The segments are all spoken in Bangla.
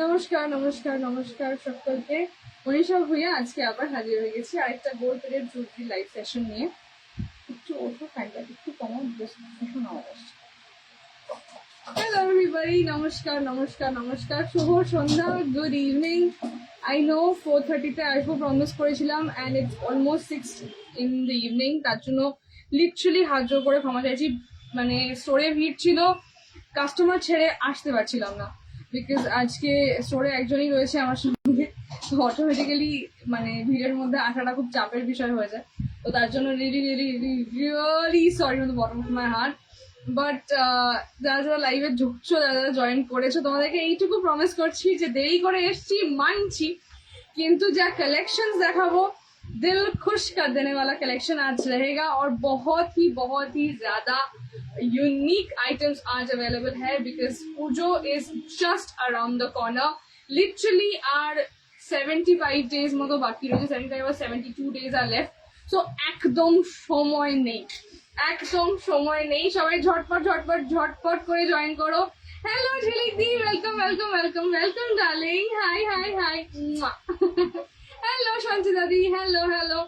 নমস্কার নমস্কার নমস্কার সকলকে। মনীষা ভুঁইয়া আজকে আবার হাজির হয়ে গেছি আরেকটা gold plated jewellery live session নিয়ে। একটু ওঠো, ফ্যানটা একটু কমাও, ভীষণ আওয়াজ আসছে। হ্যালো এভরিবডি, নমস্কার নমস্কার নমস্কার, শুভ সন্ধ্যা, গুড ইভিনিং। আই নো 4:30-তে আসবো প্রমিস করেছিলাম, and it's almost 6 in the evening. তার জন্য লিটারালি হাত জোর করে ক্ষমা চাইছি। মানে স্টোরে ভিড় ছিল, কাস্টমার ছেড়ে আসতে পারছিলাম না, বিকজ আজকে স্টোরে একজনই রয়েছে আমার সঙ্গে, তো অটোমেটিক্যালি মানে ভিড়ের মধ্যে আসাটা খুব চাপের বিষয় হয়ে যায়। তো তার জন্য really sorry on the bottom of my heart. But যারা যারা লাইভে ঢুকছো, যারা যারা জয়েন করেছো, তোমাদেরকে এইটুকু প্রমিস করছি যে দেরি করে এসছি মানছি, কিন্তু যা कलेक्शंस देखाबो दिल खुश कर देने वाला कलेक्शन आज रहेगा, और बहुत ही ज्यादा यूनिक आइटम्स आज अवेलेबल है, because Pujo is just around the corner. Literally are 75 days মতো বাকি রয়েছে, 75 or 72 days are left, so একদম সময় নেই, একদম সময় নেই। সবাই ঝটপট ঝটপট ঝটপট করে জয়েন করো। Hello Jhilik di, welcome welcome welcome welcome darling, hi hi hi. Hello Sanchita di, hello hello.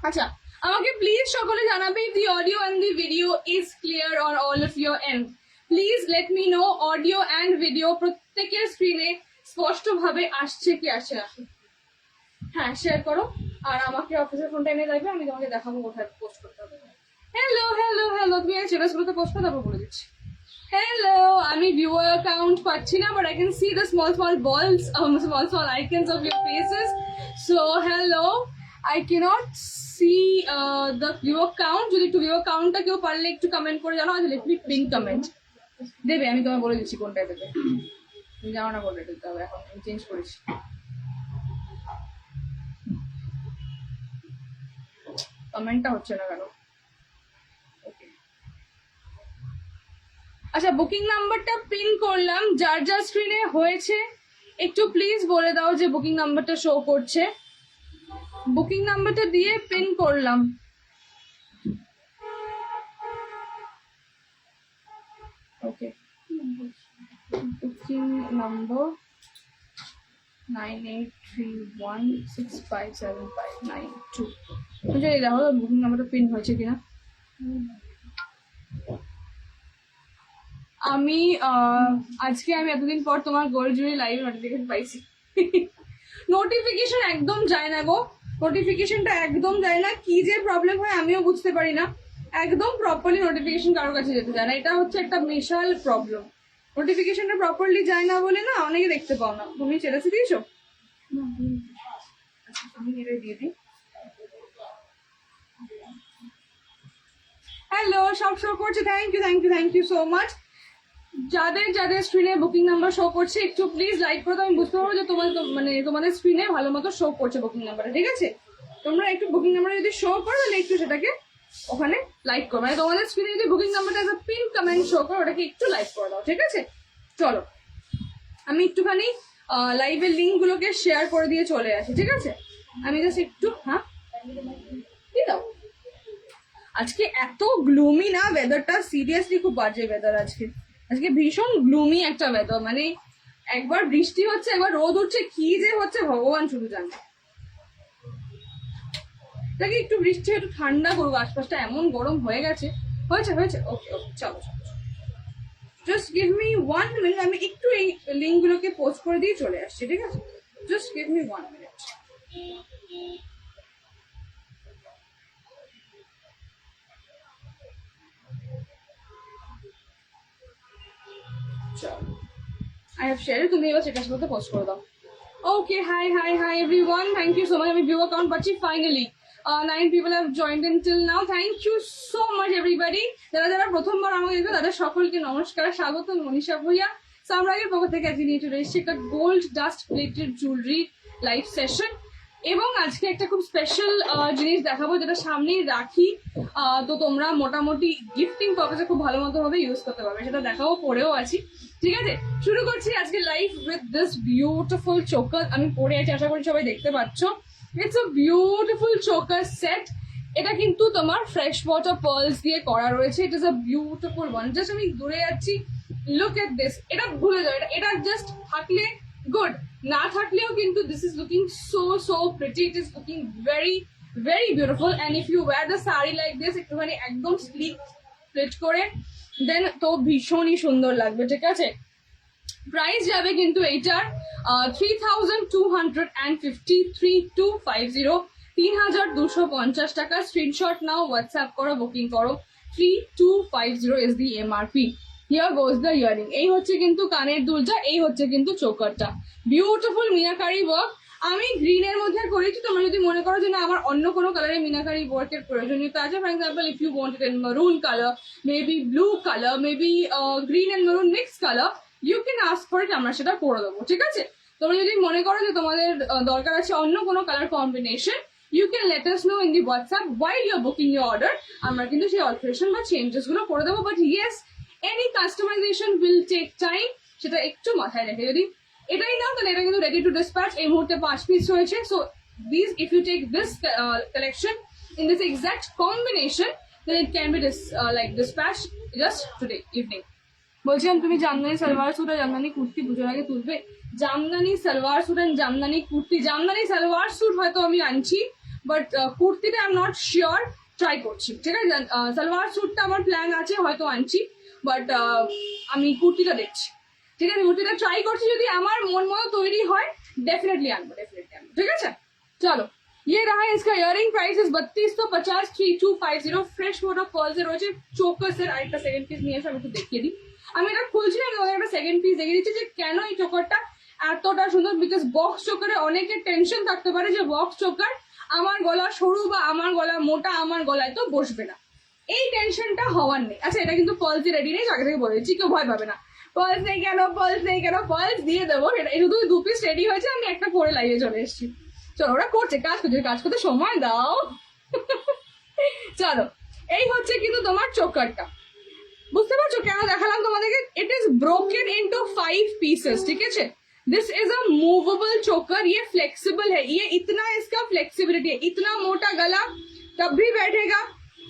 আচ্ছা, আমাকে প্লিজ সকলে জানাবে the audio and the video is clear on all of your end. Please let me know audio and video প্রত্যেকের স্ক্রিনে স্পষ্টভাবে আসছে কি আসছে না। হ্যাঁ, শেয়ার করো, আর আমাকে অফিসের ফোনটা এনে যাবে, আমি তোমাকে দেখাবো কোথায় পোস্ট করতে হবে। হ্যালো হ্যালো হ্যালো, তুমি স্টেটাসগুলোতে পোস্ট করে তারপর বলে দিচ্ছি। হ্যালো, আমি ভিউয়ার কাউন্ট পাচ্ছি না, but I can see the small বলস, small icons of your faces. So hello, I cannot see the viewer count. যদি একটু ভিউয়ার কাউন্টটা কেউ পারলে একটু কমেন্ট করে জানাও, আর লেট মি পিন কমেন্ট দেবে, আমি তোমায় বলে দিচ্ছি কোনটা দেবে। তুমি জানো না কোনটা দিতে হবে, এখন আমি চেঞ্জ করেছি। কমেন্টটা হচ্ছে না কেন? আচ্ছা, বুকিং নাম্বারটা পিন করলাম, যার যার স্ক্রিনে হয়েছে একটু প্লিজ বলে দাও যে বুকিং নাম্বারটা শো করছে। বুকিং নাম্বারটা দিয়ে পিন করলাম। ওকে, বুকিং নাম্বার 9831657592। যদি দেখো বুকিং নাম্বারটা পিন হয়েছে কিনা। আমি আজকে এতদিন পর তোমার গোল্ড জুয়েলারি লাইভ নোটিফিকেশন পাইছি। নোটিফিকেশন একদম যায় না গো, নোটিফিকেশনটা একদম যায় না, কি যে প্রবলেম হয় আমিও বুঝতে পারি না। একদম প্রপারলি নোটিফিকেশন কারোর কাছে যেতে চায় না, এটা হচ্ছে একটা বিশাল প্রবলেম। নোটিফিকেশনটা প্রপারলি যায় না বলে না অনেকে দেখতে পাও না। তুমি চেলাসি দিয়েছো? আমি এটা দিয়ে দিই। হ্যালো, সব শো করছে, thank you thank you thank you so much. যাদের যাদের স্ক্রিনে বুকিং নাম্বার শো করছে একটু প্লিজ লাইক করো, আমি বুঝতে পারবো যে তোমাদের স্ক্রিনে ভালো মতো শো করছে বুকিং নাম্বারটা, ঠিক আছে? তোমরা একটু বুকিং নাম্বার যদি শো করো তাহলে একটু সেটাকে ওখানে লাইক করো, মানে তোমাদের স্ক্রিনে যদি বুকিং নাম্বারটা as a pin comment show করো, ওটাকে একটু লাইক করে দাও, ঠিক আছে? চলো আমি একটুখানি লাইভের লিঙ্ক গুলোকে শেয়ার করে দিয়ে চলে আসি, ঠিক আছে? আমি জাস্ট একটু দিয়ে দাও। আজকে এত গ্লুমি না ওয়েদারটা, সিরিয়াসলি খুব বাজে ওয়েদার আজকে। আজকে ভীষণ গ্লুমি একটা ওয়েদার, মানে একবার বৃষ্টি হচ্ছে একবার রোদ উঠছে, কি যে হচ্ছে ভগবান শুধু জানে। তাকে একটু বৃষ্টি একটু ঠান্ডা করবো, আশপাশটা এমন গরম হয়ে গেছে। হয়েছে হয়েছে, ওকে ওকে, চলো চলো, জাস্ট গিভ মি 1 মিনিট, আমি একটু এই লিঙ্ক গুলোকে পোস্ট করে দিয়ে চলে আসছি, ঠিক আছে? Just give me 1 minute. I have shared. তুমি এবার সেটার সাথে পোস্ট করে দাও। Okay, hi hi hi everyone, thank you so much. আমি ভিউ অ্যাকাউন্ট পাচ্ছি finally. 9 people have joined in till now. Thank you so much everybody. যারা যারা প্রথমবার আমাকে দেখবে তাদের সকলকে নমস্কার, স্বাগত। মনীষা ভুঁইয়া সাম্রাজ্ঞীর পক্ষ থেকে আজকে নিয়ে চলে এসেছি একটা gold dust plated jewellery live session, এবং আজকে একটা খুব স্পেশাল জিনিস দেখাবো যেটা সামনেই রাখি, তো তোমরা মোটামুটি গিফটিং পারপাসে খুব ভালো মতো ভাবে ইউজ করতে পারবে, সেটা দেখাবো, পরেও আছি, ঠিক আছে? শুরু করছি আজকে live with this beautiful choker. আমি পরে আছি, আশা করি সবাই দেখতে পাচ্ছ। It's a beautiful choker set. এটা কিন্তু তোমার ফ্রেশ ওয়াটার পার্লস দিয়ে করা রয়েছে। ইট is a beautiful one. Just আমি দূরে যাচ্ছি, লুক এট দিস। এটা ভুলে যাও, এটা জাস্ট থাকলে গুড না থাকলেও কিন্তু this is looking so pretty, it is looking very very beautiful and if you wear the sari like this একটুখানি একদম স্প্লিট করে দেন তো ভীষণই সুন্দর লাগবে, ঠিক আছে। প্রাইস যাবে কিন্তু এইটার 3250 3250 টাকা। স্ক্রিনশট নাও, হোয়াটসঅ্যাপ করো, বুকিং করো। 3250 is the MRP. Here goes the earring. এই হচ্ছে কিন্তু কানের দুলটা, এই হচ্ছে কিন্তু চোকারটা। Beautiful meenakari work. আমি গ্রিনের মধ্যে করেছি, তোমরা যদি মনে করো যে না আমার অন্য কোনো কালারের মিনাকারি ওয়ার্কের প্রয়োজনীয়তা আছে, for example if you want it in maroon color, maybe blue color, maybe green and maroon mixed color, you can ask for it, আমরা সেটা করে দেবো, ঠিক আছে। তোমরা যদি মনে করো যে তোমাদের দরকার আছে অন্য কোনো colour combination, you can let us know in the WhatsApp while you're booking your order, আমরা কিন্তু সেই অল্টারেশন বা চেঞ্জেস গুলো করে দেবো। But yes, any customization will take time, সেটা একটু মাথায় রেখে। যদি এটাই নাও তাহলে এটা কিন্তু রেডি টু ডিসপ্যাচ। এই মুহূর্তে 5 পিস রয়েছে। So this if you take this collection in this exact combination, then it can be like dispatched just today evening. বলছিলাম তুমি জামদানি সালোয়ার স্যুট আর জামদানি কুর্তি পুজোর আগে তুলবে? জামদানি সালোয়ার স্যুট আর জামদানি কুর্তি, জামদানি সালোয়ার স্যুট হয়তো আমি আনছি, বাট কুর্তিটা I am not sure, try করছি, ঠিক আছে। সালোয়ার স্যুটটা আমার প্ল্যান আছে, হয়তো আনছি, বাট আমি কুর্তিটা দেখছি, ঠিক আছে। কুর্তিটা ট্রাই করছি, যদি আমার মন মতো তৈরি হয় डेफिनेटली आनबो, ठीक है। चलो ये रहा इसका इयरिंग। Price is 3250 3250। फ्रेश मोटा पर्ल्स এর রয়েছে। চোকার্সের আরেকটা সেকেন্ড পিস নিয়ে এসে আমি একটু দেখিয়ে দিই। আমি এটা খুলছি না, তোমাদের একটা সেকেন্ড পিস দেখিয়ে দিচ্ছি যে কেন এই চোকারটা এতটা সুন্দর। বিকজ বক্স চোকারে অনেকের টেনশন থাকতে পারে যে বক্স চোকার আমার গলা সরু বা আমার গলা মোটা, আমার গলায় তো বসবে না, এই টেনশনটা হওয়ার নেই। আচ্ছা এটা কিন্তু পার্লস রেডি নেই, আগে থেকে বলে দিচ্ছি, কেউ ভয় পাবে না। পার্লস নেই কেন, পার্লস নেই কেন, পার্লস দিয়ে দেবো। এটা শুধু 2 পিস রেডি হয়েছে, আমি একটা পরে লাইভে চলে এসেছি। চলো ওরা করছে, কাজ করছে, কাজ করতে সময় দাও। চলো এই হচ্ছে কিন্তু তোমার চোকারটা, বুঝতে পারছো কেন দেখালাম তোমাদেরকে। ইট ইজ ব্रोकन इनटू 5 पीसेस, ठीक है। दिस इज अ मूवेबल चोकर, ये फ्लेक्सिबल है, ये इतना इसका फ्लेक्सिबिलिटी है। इतना मोटा गला तब भी बैठेगा,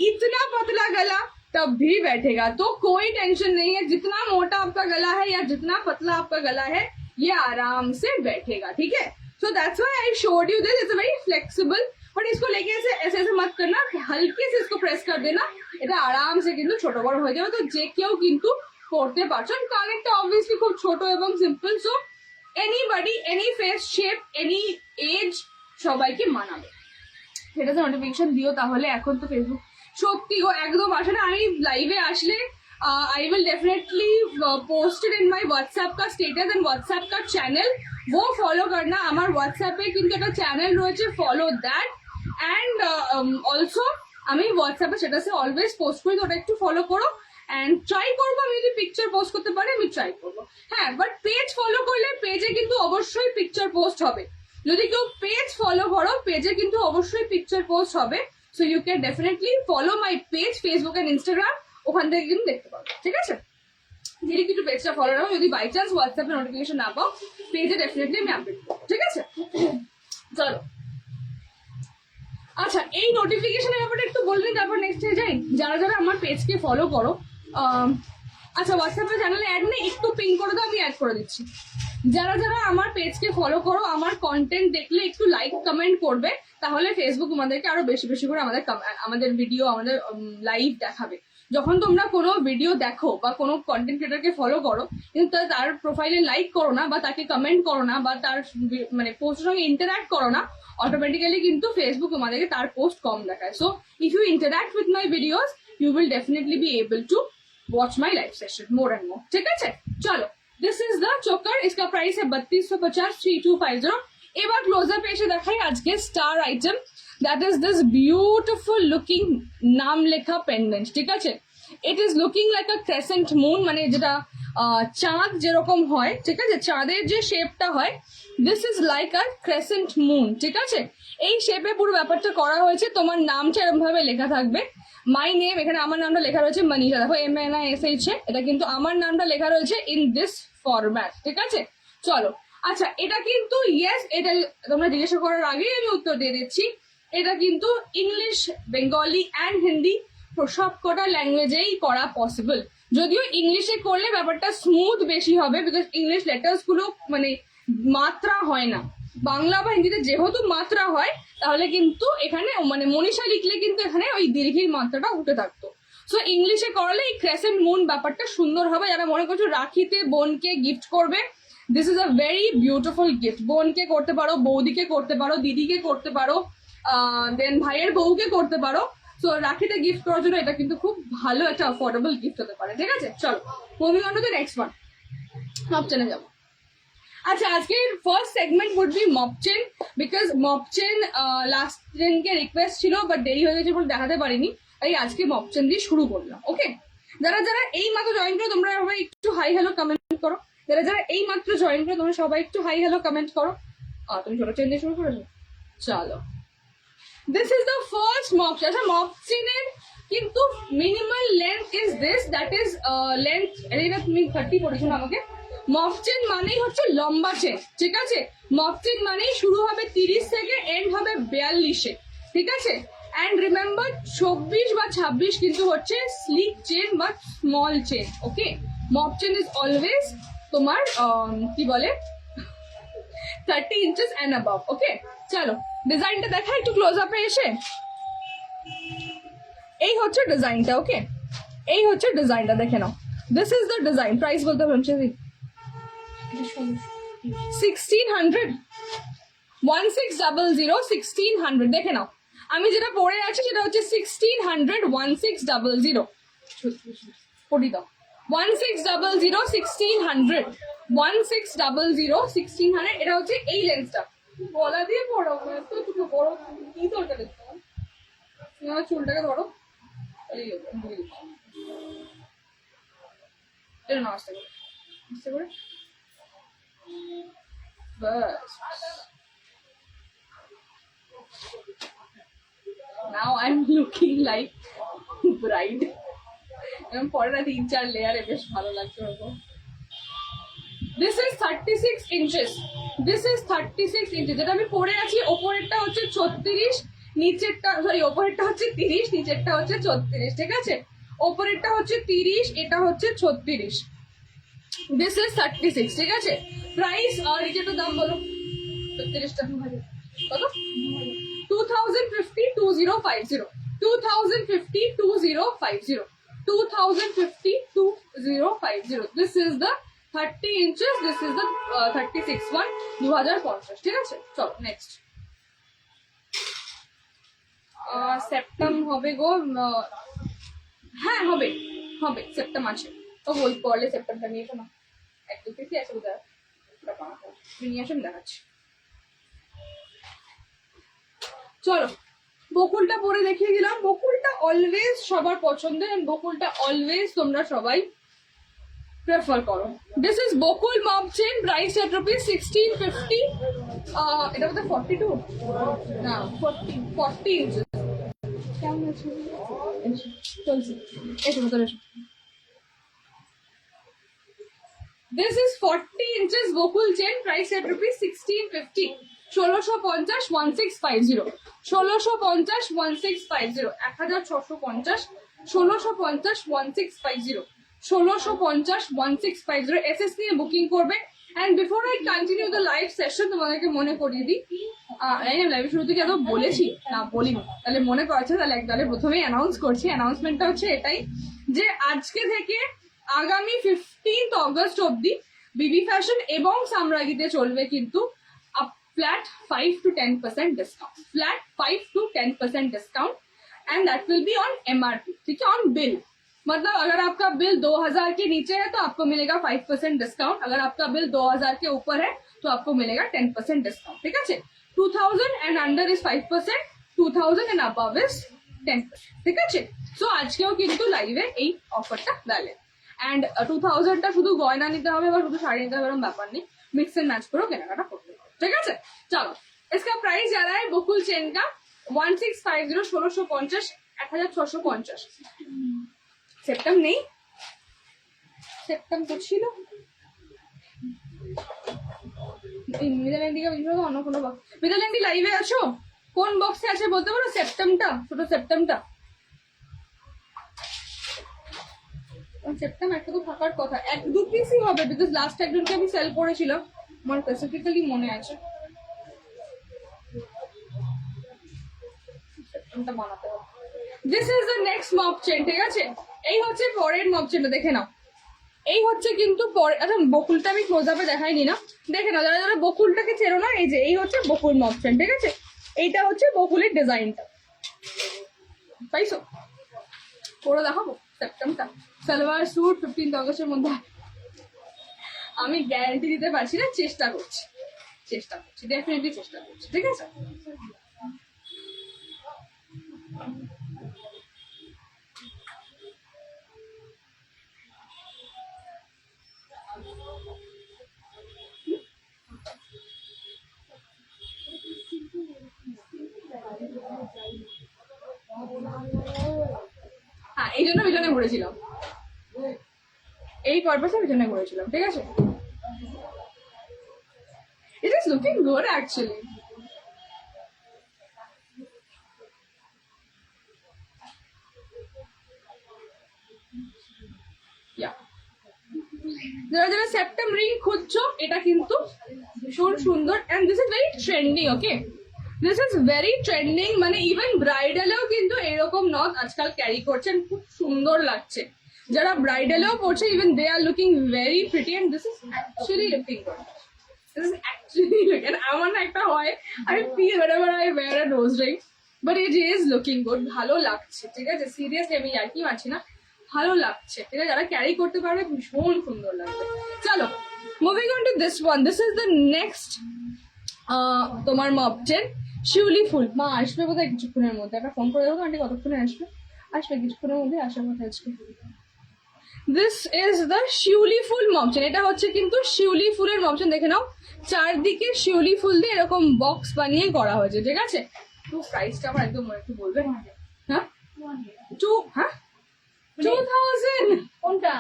इतना पतला गला तब भी बैठेगा, तो कोई टेंशन नहीं है। जितना मोटा आपका गला है या जितना पतला आपका गला है, ये आराम से बैठेगा, ठीक है। So that's why I showed you this. It's very flexible, but इसको लेके ऐसे ऐसे मत करना, हल्के से इसको प्रेस कर देना, এটা আরাম সে কিন্তু ছোট বড় হয়ে যাবে। তো যে কেউ কিন্তু পড়তে পারছো। কানেরটা অবভিয়াসলি খুব ছোট এবং simple, so anybody, any face shape, any age সবাইকে মানাবে। সেটাতে নোটিফিকেশন দিও, তাহলে এখন তো ফেসবুক সত্যি গো একদম আসে না। আমি লাইভে আসলে I will definitely post it in my WhatsApp का स्टेटस एंड व्हाट्सएप का चैनल, वो फॉलो करना। আমার হোয়াটসঅ্যাপে কিন্তু একটা চ্যানেল রয়েছে, ফলো দ্যাট। অ্যান্ড অলসো আমি হোয়াটসঅ্যাপে স্ট্যাটাসে অলওয়েজ পোস্ট করি, তো ওটা একটু ফলো করো। অ্যান্ড ট্রাই করবো, আমি যদি পিকচার পোস্ট করতে পারি আমি ট্রাই করবো। হ্যাঁ, বাট পেজ ফলো করলে পেজে কিন্তু অবশ্যই পিকচার পোস্ট হবে। যদি কেউ পেজ ফলো করো, পেজে কিন্তু অবশ্যই পিকচার পোস্ট হবে। So you can definitely follow my page, Facebook and Instagram, ওখান থেকে কিন্তু দেখতে পাবো, ঠিক আছে। ধীরে কিছু পেজটা ফলো রাখো, যদি বাই চান্স হোয়াটসঅ্যাপে নোটিফিকেশন না পাও, পেজে ডেফিনেটলি আমি আপডেট করবো, ঠিক আছে। চলো আচ্ছা এই নোটিফিকেশনের ব্যাপারটা একটু বলবি, তারপর নেক্সটে যাই। যারা যারা আমার পেজকে ফলো করো, আচ্ছা হোয়াটসঅ্যাপে চ্যানেলে অ্যাড নেই, একটু পিং করে দাও, আমি অ্যাড করে দিচ্ছি। যারা যারা আমার পেজকে ফলো করো, আমার কন্টেন্ট দেখলে একটু লাইক কমেন্ট করবে, তাহলে ফেসবুক আমাদেরকে আরো বেশি বেশি করে আমাদের ভিডিও, আমাদের লাইভ দেখাবে। যখন তোমরা কোনো ভিডিও দেখো বা কোনো কন্টেন্ট ক্রিয়েটারকে ফলো করো, কিন্তু তার প্রোফাইলে লাইক করো না বা তাকে কমেন্ট করো না বা তার মানে পোস্টের সঙ্গে ইন্টারাক্ট করো না, অটোমেটিক্যালি কিন্তু ফেসবুক আমাদেরকে তার পোস্ট কম দেখায়। So if you interact with my videos, you will definitely be able to watch my live session more and more, ठीक है। चलो दिस इज द चोकर, इसका प्राइस है 3250 3250। এবার ক্লোজআপ এসে দেখাই আজকে star item, that is this beautiful looking নাম লেখা পেন্ডেন্ট, ঠিক আছে। It is looking like a crescent moon, মানে যেটা চাঁদ যেরকম হয়, ঠিক আছে, চাঁদের যে শেপটা হয়, this is like a crescent moon, ঠিক আছে। এই শেপে পুরো ব্যাপারটা করা হয়েছে, তোমার নামটা এরকম ভাবে লেখা থাকবে। মাই নেম, এখানে আমার নামটা লেখা রয়েছে মনীষা, দেখো MNISH, এটা কিন্তু আমার নামটা লেখা রয়েছে ইন দিস ফরম্যাট, ঠিক আছে। চলো আচ্ছা এটা কিন্তু ইয়েস, এটা তোমরা জিজ্ঞাসা করার আগেই আমি উত্তর দিয়ে দিচ্ছি, এটা কিন্তু ইংলিশ, বেঙ্গলি অ্যান্ড হিন্দি সব কটা ল্যাঙ্গুয়েজেই করা পসিবল। যদিও ইংলিশে করলে ব্যাপারটা স্মুথ বেশি হবে, বিকজ ইংলিশ লেটার্স গুলো মানে মাত্রা হয় না। বাংলা বা হিন্দিতে যেহেতু মাত্রা হয়, তাহলে কিন্তু এখানে মানে মনীষা লিখলে কিন্তু এখানে ওই দীর্ঘির মাত্রাটা উঠে থাকতো। সো ইংলিশে করলে এই ক্রেসেন্ট মুন ব্যাপারটা সুন্দর হবে। যারা মনে করছো রাখিতে বোনকে গিফট করবে, this is a very beautiful gift. বোনকে করতে পারো, বৌদিকে করতে পারো, দিদিকে করতে পারো, দেন ভাইয়ের বউকে করতে পারো। সো রাখিতে গিফট করার জন্য এটা কিন্তু খুব ভালো একটা অ্যাফোর্ডেবল গিফট হতে পারে। ঠিক আছে, চলো moving on to the next one. Mop চেনে যাবো। আচ্ছা, আজকের first segment would be mop chain, because mop chain last দিনকে রিকোয়েস্ট ছিল, বাট দেরি হয়ে গেছে বলে দেখাতে পারিনি, তাই আজকে মপ চেন দিয়ে শুরু করলাম। ওকে, যারা যারা এই মাত্র জয়েন করো তোমরা সবাই একটু হাই হ্যালো কমেন্ট করো। যারা যারা এই মাত্র জয়েন করো তোমরা সবাই একটু হাই হ্যালো কমেন্ট করো। তুমি ছোট চেন দিয়ে শুরু করেছো, চলো। This is the first mop chain. আচ্ছা, মপ চেনের কিন্তু minimal length is this, that is length. এটা তুমি 30 পড়েছো না আমাকে। মপ চেন মানেই হচ্ছে লম্বা চেন, ঠিক আছে। মপ চেন মানেই শুরু হবে 30 থেকে এন্ড হবে 42-এ, ঠিক আছে। অ্যান্ড রিমেম্বার 24 বা 26 কিন্তু হচ্ছে স্লিক চেন বা small chain. Okay, mop chain is always তোমার কি বলে 30 ইঞ্চেস অ্যান্ড অ্যাবাভ। ওকে, চলো ডিজাইনটা দেখা একটু ক্লোজ আপে এসে। এই হচ্ছে ডিজাইনটা। ওকে, এই হচ্ছে ডিজাইনটা, দেখে নাও। This is the design. Price বলতে হবে 1600, 1600, 1600। দেখে নাও, আমি যেটা পরে আছি সেটা হচ্ছে 1600, 1600। পড়ি দাও, 1600, 1600, 1600, 1600। এটা হচ্ছে এই লেন্সটা। গলা দিয়ে পড়ো, তো দুটো বড় কি দরকার দেখতে, চুলটাকে ধরো। এটা না আসতে করে, আসতে করে বাস। Now I'm looking like bride. এরকম পরে না 3-4 লেয়ারে বেশ ভালো লাগছে ওরকম। This is 36 inches. This is 36 inches. যেটা আমি পরে আছি ওপরেরটা হচ্ছে 36, নিচেরটা সরি ওপরেরটা হচ্ছে 30, নিচেরটা হচ্ছে 36, ঠিক আছে। ওপরেরটা হচ্ছে 30, এটা হচ্ছে 36। This is 36, ঠিক আছে। প্রাইস আর নিচেরটা দাম বলো। 36টা কত? 2050, 2050, 2050, 2050, 2050, 2050. This is the 30 inches. This is the 36 one. 2050, ঠিক আছে। চলো নেক্সট। সেপ্টেম হবে গো। হ্যাঁ হবে, হবে সেপ্টেম আছে। তো বই পড়লে সেপ্টেমটা নিয়ে এসো না। এক দু পিসি আছে বোধ হয়, নিয়ে আসো, আমি দেখাচ্ছি। চলো বকুলটা পরে দেখিয়ে দিলাম। বকুলটা অলওয়েজ সবার পছন্দের, বকুলটা অলওয়েজ তোমরা সবাই প্রেফার করো। This is Bakul mop chain, price at rupees 1650। এটা বোধহয় 42 না 40 ইঞ্চেস। কেমন আছে চলছে, এসো ভেতরে এসো। This is 40 inches Bakul chain, price at rupees 1650। 1650, 1650, 1650, 1650, 1650, 1650, 1650, 1650, 1650। SS নিয়ে বুকিং করবে। And before I continue the live session, তোমাদেরকে মনে করিয়ে দিই, লাইভ শুরু থেকে এত বলেছি না, বলিনি, তাহলে মনে পড়ছে, তাহলে প্রথমেই অ্যানাউন্স করছি। অ্যানাউন্সমেন্টটা হচ্ছে এটাই যে আজকে থেকে আগামী 15th অগস্ট অব্দি বিবি ফ্যাশন এবং সাম্রাগীতে চলবে কিন্তু flat 5 to 10% discount, flat 5 to 10% discount, and that will be on MRP, ठीक है, on bill। मतलब अगर आपका बिल 2000 के नीचे है तो आपको मिलेगा 5% डिस्काउंट, अगर आपका बिल 2000 के ऊपर है तो आपको मिलेगा 10% डिस्काउंट, ठीक है। 2000 and under is 5%, 2000 and above is 10%, ঠিক আছে। সো আজকেও কিন্তু লাইভে এই অফারটা ভ্যালিড। অ্যান্ড 2000টা শুধু গয়না নিতে হবে বা শুধু শাড়ি নিতে হবে এরকম ব্যাপার নেই, মিক্স এন্ড ম্যাচ করেও কেনাকাটা করতে হবে, ঠিক আছে। চলো, इसका प्राइस जा रहा है बकुल चेन का 1650, 1650, 1650। सेप्टम नहीं, सेप्टम तो ছিল মিডালেন্ডি কা ভিডিও অন্য কোনো বক্স। মিডালেন্ডি লাইভে আছো? কোন বক্সে আছে বলতে পারো? সেপ্টেমটা, ছোট সেপ্টেমটা, সেপ্টেম একটা তো থাকার কথা, এক দু পিসই হবে, বিকজ লাস্ট একজনকে আমি সেল করেছিলাম, আমার স্পেসিফিক্যালি মনে আছে বানাতে হবে। This is the next mop chain, ঠিক আছে? এই হচ্ছে পরের মপ চেনটা, দেখে নাও। এই হচ্ছে কিন্তু পরে, আচ্ছা বকুলটা আমি ক্লোজ আপে দেখাইনি না, দেখে নাও যারা যারা বকুলটাকে চেনো না, এই যে এই হচ্ছে বকুল মপ চেন, ঠিক আছে? এইটা হচ্ছে বকুলের ডিজাইনটা, পাইছো? পুরো দেখাবো সেপ্টেম্বরটা সালোয়ার স্যুট 15 অগস্টের মধ্যে। আমি গ্যারান্টি দিতে পারছি না, চেষ্টা করছি ডেফিনেটলি চেষ্টা করছি, ঠিক আছে? হ্যাঁ, এই জন্য পিছনে ঘুরেছিলাম, এই পারপাসে পিছনে ঘুরেছিলাম, ঠিক আছে? It is looking good actually. যারা যারা সেপ্টেম রিং খুঁজছো, এটা কিন্তু ভীষণ সুন্দর, and this is very trending. Okay, this is very trending, মানে ইভেন ব্রাইডালেও কিন্তু এরকম নথ আজকাল ক্যারি করছেন, খুব সুন্দর লাগছে। যারা ব্রাইডালেও পড়ছে, even they are looking very pretty, and this is actually looking good. This is actually looking, আমার না একটা হয়, আমি feel whenever I wear a nose ring, but it is looking good, ভালো লাগছে, ঠিক আছে? সিরিয়াসলি আমি আর কি মানছি না, ভালো লাগছে, ঠিক আছে? যারা ক্যারি করতে পারবে ভীষণ সুন্দর লাগবে। চলো, moving on to this one, this is the next তোমার মপ চেন, শিউলি ফুল। মা আসবে বোধহয় কিছুক্ষণের মধ্যে, একটা ফোন করে দেবো তো, আন্টি কতক্ষণে আসবে? আসবে কিছুক্ষণের মধ্যে, আসার কথা আজকে। This is the Shiuli phool mop chain, এটা হচ্ছে কিন্তু শিউলি ফুলের মপ চেন, দেখে নাও চারদিকে শিউলি ফুল দিয়ে এরকম বক্স বানিয়ে করা হয়েছে, ঠিক আছে? তো প্রাইসটা আমার একদম একটু বলবে, হ্যাঁ? 2000 কোনটা?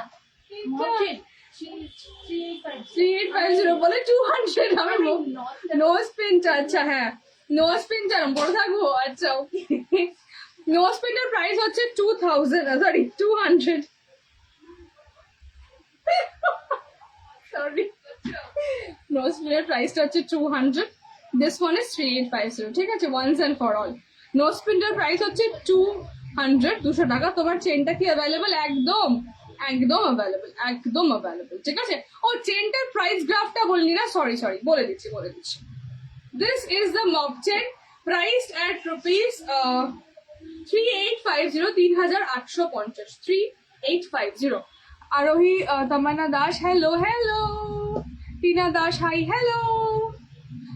3850 বলে 200। আমি নোজ পিনটা, আচ্ছা হ্যাঁ নোজ পিনটা বড় থাকবো, আচ্ছা ওকে। নোজ পিনটার প্রাইস হচ্ছে 2000, সরি 200, সরি। নোজ পিনের প্রাইসটা হচ্ছে 200, দিস ওয়ান ইজ 3850, ঠিক আছে? Once and for all, nose পিনটার প্রাইস হচ্ছে 200 টাকা। তোমার চেনটা কি অ্যাভেলেবল? একদম একদম অ্যাভেলেবল, একদম অ্যাভেলেবল, ঠিক আছে? ও চেনটার প্রাইস গ্রাফটা বলিনি না, সরি বলে দিচ্ছি। This is the mop chain, priced at rupees 3850, 3850, 3850। Arohi Tamanna Das, hello hello. Tina Das, hi hello.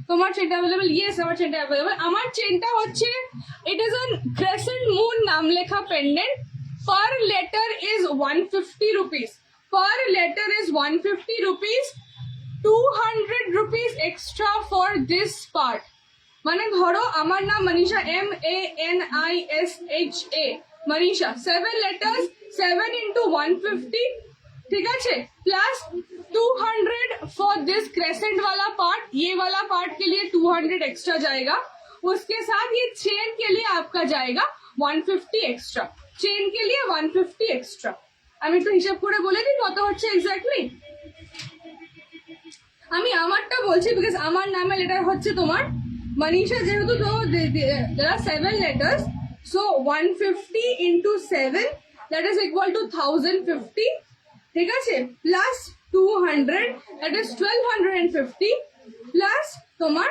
তোমার চেনটা অ্যাভেলেবল? ইয়েস, আমার চেনটা অ্যাভেলেবল। আমার চেনটা হচ্ছে, it is an crescent moon নাম লেখা pendant. Per letter is 150 rupees, per letter is 150 rupees, 200 rupees extra for this part. মানে ধরো আমার নাম Manisha, MANISHA, Manisha, 7 letters, 7 into 150, ठीक है, प्लस 200 फॉर दिस क्रेसेंट वाला पार्ट, ये वाला पार्ट के लिए 200 एक्स्ट्रा जाएगा। उसके साथ ये चेन के लिए आपका जाएगा 150 एक्स्ट्रा, चेन के लिए 150 एक्स्ट्रा। আমি একটু হিসাব করে বলে দিই কত হচ্ছে এক্স্যাক্টলি। আমি আমারটা বলছি বিকজ আমার নামে লেটার হচ্ছে তোমার মনীষা, যেহেতু তো there are 7 letters, so 150 into 7 that is equal to 1050, ঠিক আছে? প্লাস 200 that is 1250, প্লাস তোমার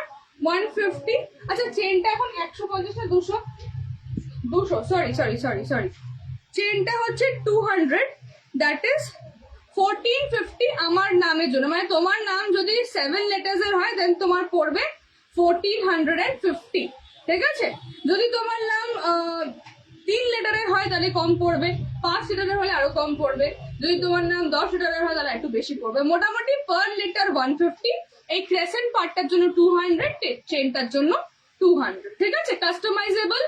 150। আচ্ছা চেনটা এখন 150 না 200 সরি চেনটা হচ্ছে 200, that is 1450 আমার নামের জন্য। মানে তোমার নাম যদি 7 letters এর হয় দেন তোমার পড়বে 1450, ঠিক আছে? যদি তোমার নাম 3 লেটারের হয় তাহলে কম পড়বে, 5 লেটারের হলে আরো কম পড়বে, যদি তোমার নাম 10 লেটারের হয় তাহলে একটু বেশি পড়বে। মোটামুটি পার লেটার 150, এই ক্রেসেন্ট পার্টটার জন্য 200, চেনটার জন্য 200, ঠিক আছে? Customisable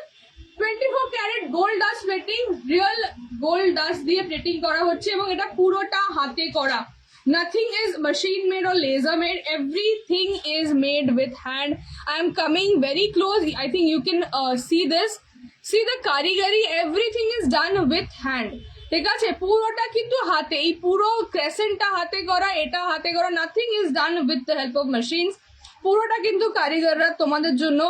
24 carat gold dust plating, real gold dust দিয়ে প্লেটিং করা হচ্ছে এবং এটা পুরোটা হাতে করা। Nothing is machine made or laser made. Everything is made with hand. I am coming very close. I think you can see this. See the karigari. Everything is done with hand. ঠিক আছে, পুরোটা কিন্তু হাতে, এই পুরো ক্রেসেন্টটা হাতে করা, এটা হাতে করা, nothing is done with the help of machines. পুরোটা কিন্তু কারিগররা তোমাদের জন্য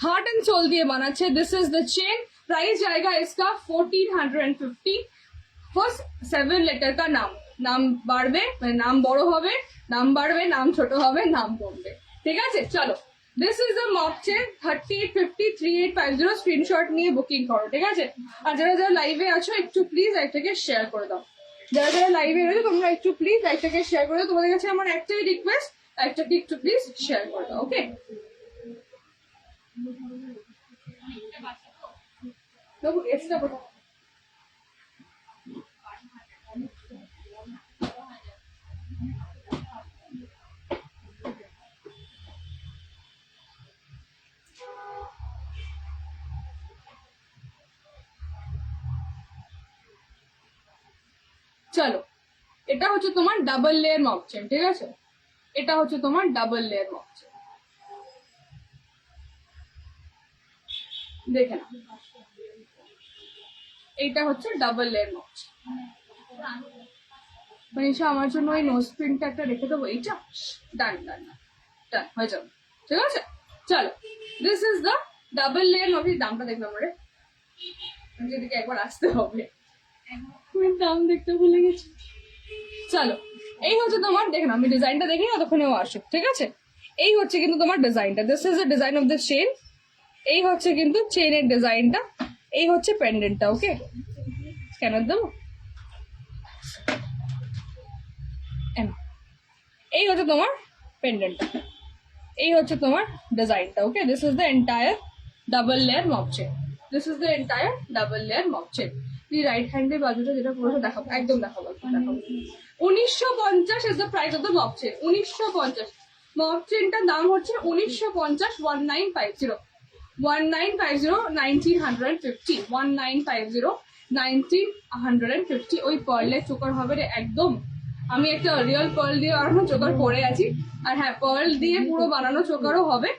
হার্ট অ্যান্ড সোল দিয়ে বানাচ্ছে। This is the chain. Price जाएगा इसका 1450। ফার্স্ট 7 লেটার কা নাম, নাম বাড়বে মানে নাম বড় হবে, নাম বাড়বে, নাম ছোট হবে, নাম কমবে। ঠিক আছে, চলো this is the mock chain 3850 screenshot নিয়ে বুকিং করো। ঠিক আছে, আর যারা যারা লাইভে আছো একটু প্লিজ লাইভটাকে শেয়ার করে দাও। যারা যারা লাইভে রয়েছে তোমরা একটু প্লিজ লাইভটাকে শেয়ার করে দাও। তোমাদের কাছে আমার একটাই রিকোয়েস্ট, লাইভটাকে একটু প্লিজ শেয়ার করে দাও। ওকে, দেখো এক্সট্রা কথা চলো, এটা হচ্ছে তোমার ডাবল লেয়ার মক চেন। ঠিক আছে, এটা হচ্ছে তোমার ডাবল লেয়ার মক চেন, দেখে না, এইটা হচ্ছে double layer mock chain. Manisha আমার জন্য ওই নোজ প্রিন্টটা একটা রেখে দেবো, এইটা ডান ডান ডান হয়ে যাবে। ঠিক আছে, চলো this is the double layer mock. দামটা দেখলাম রে, যেদিকে একবার আসতে হবে, দাম দেখতে ভুলে গেছি। চলো, এই হচ্ছে তোমার, দেখে না আমি ডিজাইনটা দেখি ততক্ষণে ও আসুক। ঠিক আছে, এই হচ্ছে কিন্তু তোমার ডিজাইনটা, this is the design of the chain. এই হচ্ছে কিন্তু চেনের ডিজাইনটা, এই হচ্ছে পেন্ডেন্টটা। ওকে, স্ক্যানার দেবো, এই হচ্ছে তোমার পেন্ডেন্টটা, এই হচ্ছে তোমার ডিজাইনটা। Okay, this is the entire double layer mock chain, this is the entire double layer mock chain. Right হ্যান্ডের বাজুটা যেটা পুরো দেখাবো, একদম দেখাবো, দেখাবো। 1950 is the price of the mock chain. 1950 mock চেনটার দাম হচ্ছে 1950, 1950, 1950, 1950, 1950, 1950। ওই পার্লের চোকার হবে রে একদম। আমি একটা রিয়েল পার্ল দিয়ে বানানো চোকার পরে আছি, আর হ্যাঁ পার্ল দিয়ে পুরো বানানো চোকারও হবে,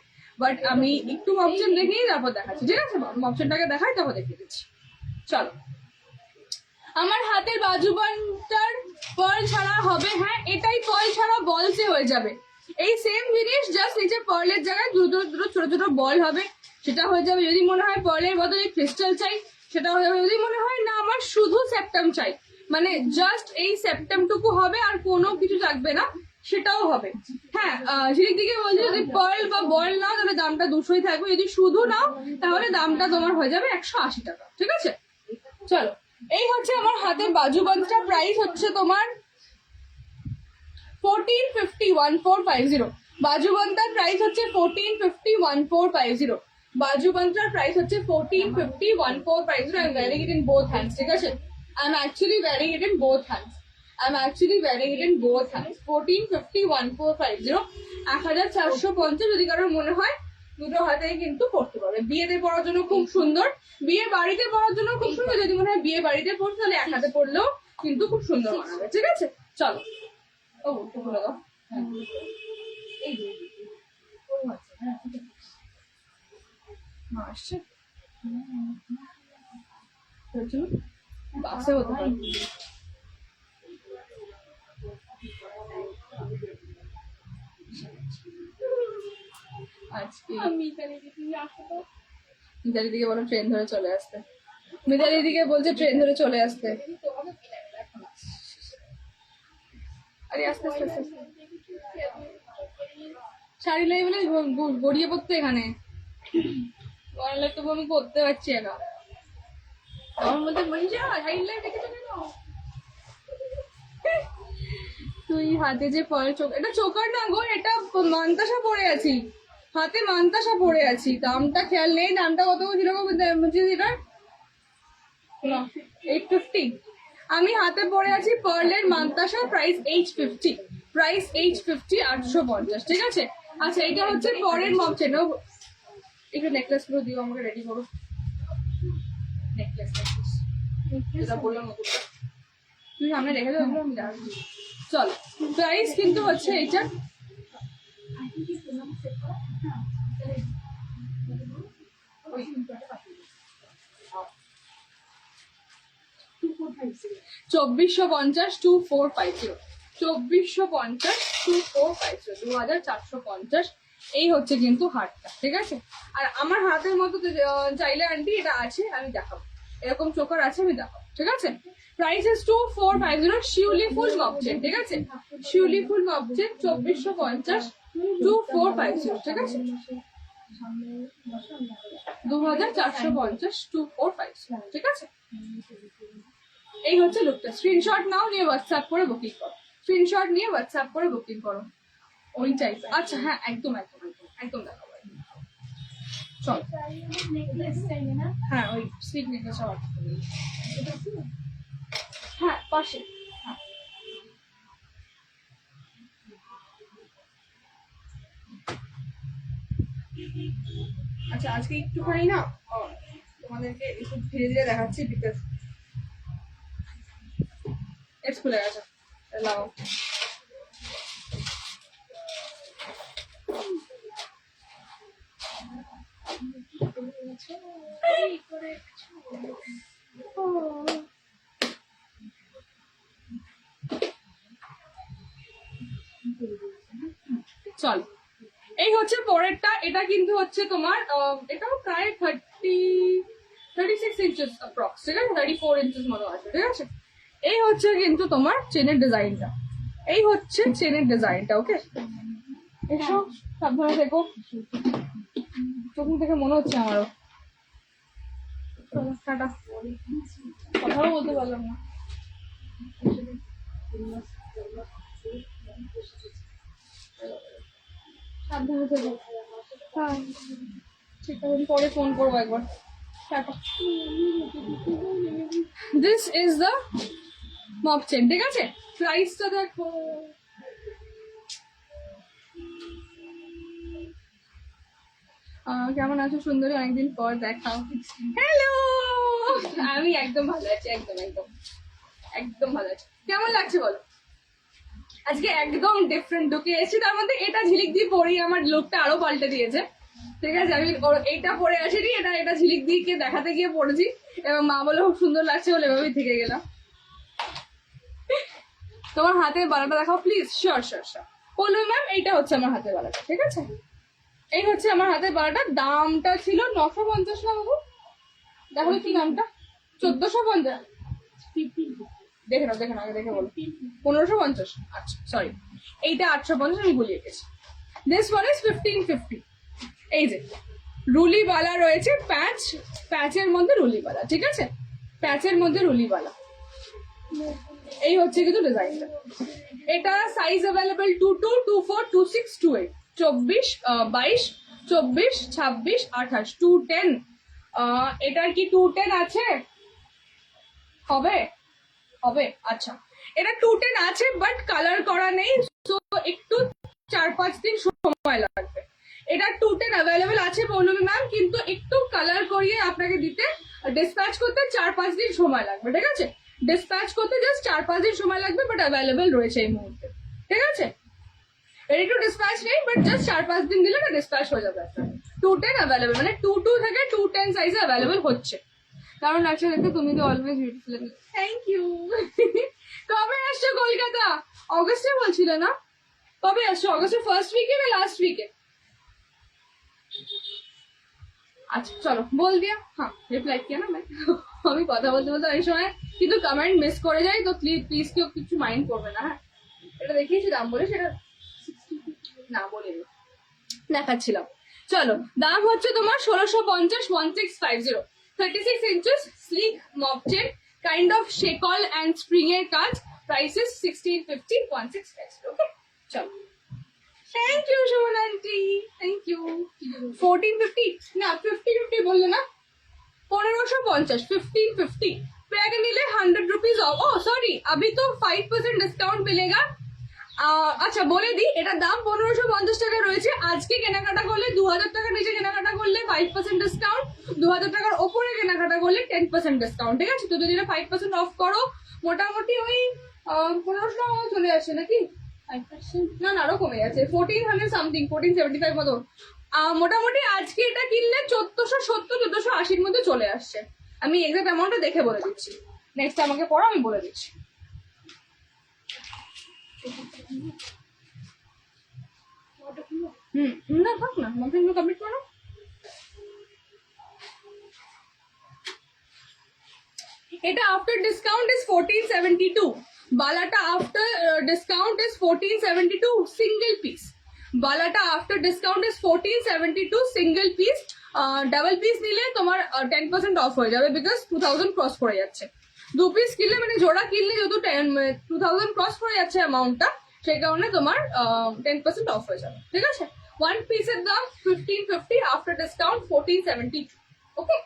বাট আমি একটু মকচেন দেখেই তারপর দেখাচ্ছি। ঠিক আছে, মকচেনটাকে দেখাই তারপর দেখিয়ে দিচ্ছি। চলো, আমার হাতের বাজুবনটার পার্ল ছাড়া হবে, হ্যাঁ এটাই পার্ল ছাড়া বলসে হয়ে যাবে। এই সেম জিনিস জাস্ট নিচে পার্লের জায়গায় দুটো দুটো ছোট ছোট বল হবে, সেটা হয়ে যাবে। যদি মনে হয় পার্লের বদলে ক্রিস্টাল চাই সেটা হয়ে যাবে। যদি মনে হয় না আমার শুধু সেপ্টাম চাই, মানে জাস্ট এই সেপ্টামটুকু হবে আর কোনো কিছু থাকবে না, সেটাও হবে। হ্যাঁ, সেদিক দিকে বলছি যদি পার্ল বা বল নাও তাহলে দামটা 200ই থাকবে, যদি শুধু নাও তাহলে দামটা তোমার হয়ে যাবে 180 টাকা। ঠিক আছে, চলো এই হচ্ছে আমার হাতের বাজুবন্ধটা। প্রাইস হচ্ছে তোমার 1450, 1450। বাজুবন্ধার প্রাইস হচ্ছে 1450, 1450। বাজুবন্ধার প্রাইস হচ্ছে 1450, 1450। I am wearing it in both hands. ঠিক আছে, I am actually wearing it in both hands, I am actually wearing it in both hands. 1450, 1450, 1450। যদি কারোর মনে হয় দুটো হাতেই কিন্তু পড়তে পারবে, বিয়েতে পড়ার জন্য খুব সুন্দর, বিয়ে বাড়িতে পড়ার জন্য খুব সুন্দর। যদি মনে হয় বিয়ে বাড়িতে পড়তে তাহলে এক হাতে পড়লেও কিন্তু খুব সুন্দর মানাবে। ঠিক আছে, চলো ও একটু খুলে দাও। আসছে বাসে হতে পারে। আজকে মিতালি দিকে বলো ট্রেন ধরে চলে আসতে, মিতালি দিকে বলছে ট্রেন ধরে চলে আসতে। আরে আস্তে আস্তে আস্তে শাড়ি লাই বলে গড়িয়ে পড়তে এখানে বললে তবু আমি করতে পারছি না। তখন বলতে মনীষা শাড়ি লাই দেখে চলে যাও। তুই হাতে যে পরে এটা চোকার না গো, এটা মান্তাসা পরে আছি, হাতে মান্তাসা পরে আছি। দামটা খেয়াল নেই, দামটা কত ছিল এটা 850। আমি হাতে পরে আছি পার্লের মান্তাসা, প্রাইস 850, প্রাইস 850, 850। ঠিক আছে, আচ্ছা এটা হচ্ছে পরের মক চেন। একটু নেকলেস গুলো দিও আমাকে, রেডি করো নেকলেস, যেটা বললাম তুমি সামনে রেখে দেবো, আমি দেখাচ্ছি। চলো, প্রাইস কিন্তু হচ্ছে এটা 2450 2450 2450 2450 2450 এই হচ্ছে কিন্তু হারটা, ঠিক আছে। আর আমার হাতের মতো চাইলে আন্টি এটা আছে, আমি দেখাবো, এরকম চোকার আছে, আমি দেখাবো, ঠিক আছে। প্রাইস ইজ 2450 শিউলি ফুল মপচেন, ঠিক আছে। শিউলি ফুল মপচেন 2450 2450, ঠিক আছে। 2450 2450, ঠিক আছে। এই হচ্ছে লুকটা। স্ক্রিনশট নাও, নিয়ে হোয়াটসঅ্যাপ করে বুকিং করো, স্ক্রিনশট নিয়ে হোয়াটসঅ্যাপ করে বুকিং করো ওই টাইপ। আচ্ছা হ্যাঁ, একদম একদম একদম একদম দেখাবো। চল হ্যাঁ, ওই স্লিপ নেকলেস হ্যাঁ পাশে। হ্যাঁ আচ্ছা, আজকে একটুখানি না তোমাদেরকে একটু ধীরে ধীরে দেখাচ্ছি, বিকজ এক্স খুলে গেছে। লাও চল, এই হচ্ছে পরেরটা। এটা কিন্তু হচ্ছে তোমার এটাও প্রায় 36 ইঞ্চেস অ্যাপ্রক্স, ঠিক আছে, 34 ইঞ্চেস মতো আছে, ঠিক আছে। এই হচ্ছে কিন্তু তোমার চেনের ডিজাইনটা, এই হচ্ছে চেনের ডিজাইনটা। ওকে, এসো, সাবধানে থেকো। চোখ থেকে মনে হচ্ছে আমারও। টাটা, কথাও বলতে পারলাম না। সাবধানে থেকো। হ্যাঁ ঠিক আছে, পরে ফোন করবো একবার। Tata. This is the mop chain, ঠিক আছে। প্রাইসটা দেখো, কেমন আছো সুন্দরী, অনেকদিন পর দেখাও। হ্যালো, আমি একদম ভালো আছি, একদম একদম একদম ভালো আছি। কেমন লাগছে বলো? আজকে একদম ডিফারেন্ট লুকে এসেছি, তার মধ্যে এটা ঝিলিক দিয়ে পরেই আমার লুকটা আরো পাল্টে দিয়েছে, ঠিক আছে। আমি এইটা পরে আসিনি, এটা ঝিলিক দিয়ে দেখাতে গিয়ে পড়েছি, এবং মা বলে খুব সুন্দর লাগছে বলে এভাবেই থেকে গেলাম। তোমার হাতের বালাটা দেখাও প্লিজ। শিওর শিওর শিওর বলুন ম্যাম, এইটা হচ্ছে আমার হাতের বালাটা, ঠিক আছে। এই হচ্ছে আমার হাতের বালাটা। দামটা ছিল 950 না বাবু? দেখো কি নামটা, 1450। দেখে নাও, দেখে নাও, আগে দেখে বলো। 1550, আচ্ছা সরি, এইটা 850, আমি ভুলিয়ে গেছি। This one is 1550। এই যে রুলিওয়ালা রয়েছে, প্যাচের মধ্যে রুলিওয়ালা, ঠিক আছে, প্যাচের মধ্যে রুলিওয়ালা। এই হচ্ছে কিন্তু ডিজাইনটা। এটা সাইজ অ্যাভেলেবল 22, 24, 26, 28, 24, 22, 24, 26, 28, 210। এটার কি 210 আছে? হবে হবে, আচ্ছা। এটা 210 আছে, বাট কালার করা নেই, তো একটু 4-5 দিন সময় লাগবে। এটা 210 অ্যাভেলেবেল আছে পৌলমী ম্যাম, কিন্তু একটু কালার করিয়ে আপনাকে দিতে, ডিসপ্যাচ করতে 4-5 দিন সময় লাগবে, ঠিক আছে। ডিসপ্যাচ করতে জাস্ট 4-5 দিন সময় লাগবে, বাট অ্যাভেলেবেল রয়েছে এই মুহূর্তে, ঠিক আছে। রেডি টু ডিসপ্যাচ নেই, বাট জাস্ট 4-5 দিন দিলে না ডিসপ্যাচ হয়ে যাবে আপনার। 210 অ্যাভেলেবেল, মানে 22 থেকে 210 সাইজে অ্যাভেলেবেল হচ্ছে। কারণ লাগছে দেখতে, তুমি তো অলওয়েজ বিউটিফুল। Thank you. কবে আসছো কলকাতা? অগস্টে বলছিলে না? কবে আসছো? অগস্টের ফার্স্ট উইকে না লাস্ট উইকে? আচ্ছা চলো, বল দিয়া। হ্যাঁ, রিপ্লাই কিয়া না আমি কথা বলতে বলতে এই সময় কিন্তু কমেন্ট মিস করে যাই, তো প্লিজ কেউ কিছু মাইন্ড করবে না। হ্যাঁ, এটা দেখিয়েছি দাম বলে, সেটা না বলিনি, দেখাচ্ছিলাম। চলো, দাম হচ্ছে তোমার 1650, 1650, 36 inches slick mop chain, kind of শেকল অ্যান্ড স্প্রিং এর কাজ। Price is 1650, 1650। ওকে চলো, thank you Suman aunty, thank you. 1450 না 5050 বললে না? 1550, 1550 पैक मिले 100 रुपीज ऑफ। ओ सॉरी, अभी तो 5% ডিসকাউন্ট মিলেগা। আচ্ছা বলে দিই, এটার দাম 1550 টাকা রয়েছে। আজকে কেনাকাটা করলে 2000 টাকার নিচে কেনাকাটা করলে 5% ডিসকাউন্ট, 2000 টাকার ওপরে কেনাকাটা করলে 10% ডিসকাউন্ট, ঠিক আছে। তো যদি এটা 5% অফ করো, মোটামুটি ওই 1500 টাকা চলে আসে নাকি? 5% না, আরো কমে গেছে, 1400 সামথিং, 1475 মতো। মোটামুটি আজকে এটা কিনলে 1470, 1480 মধ্যে চলে আসছে। আমি এক্সাক্ট অ্যামাউন্টটা দেখে বলে দিচ্ছি। নেক্সট আমাকে পড়ো, আমি বলে দিচ্ছি। না থাক না, মান্থলি কমপ্লিট করো। এটা আফটার ডিসকাউন্ট ইজ 1472, বালাটা after discount is 1472 single piece. বালাটা after discount is 1472 single piece. Double piece নিলে তোমার 10% অফ হয়ে যাবে, বিকজ 2000 ক্রস করে যাচ্ছে। 2 পিস কিনলে মানে জোড়া কিনলে যেহেতু 2000 ক্রস করে যাচ্ছে অ্যামাউন্টটা, সেই কারণে তোমার 10% অফ হয়ে যাবে, ঠিক আছে। 1 পিসের দাম 1550, after discount 1472। Okay,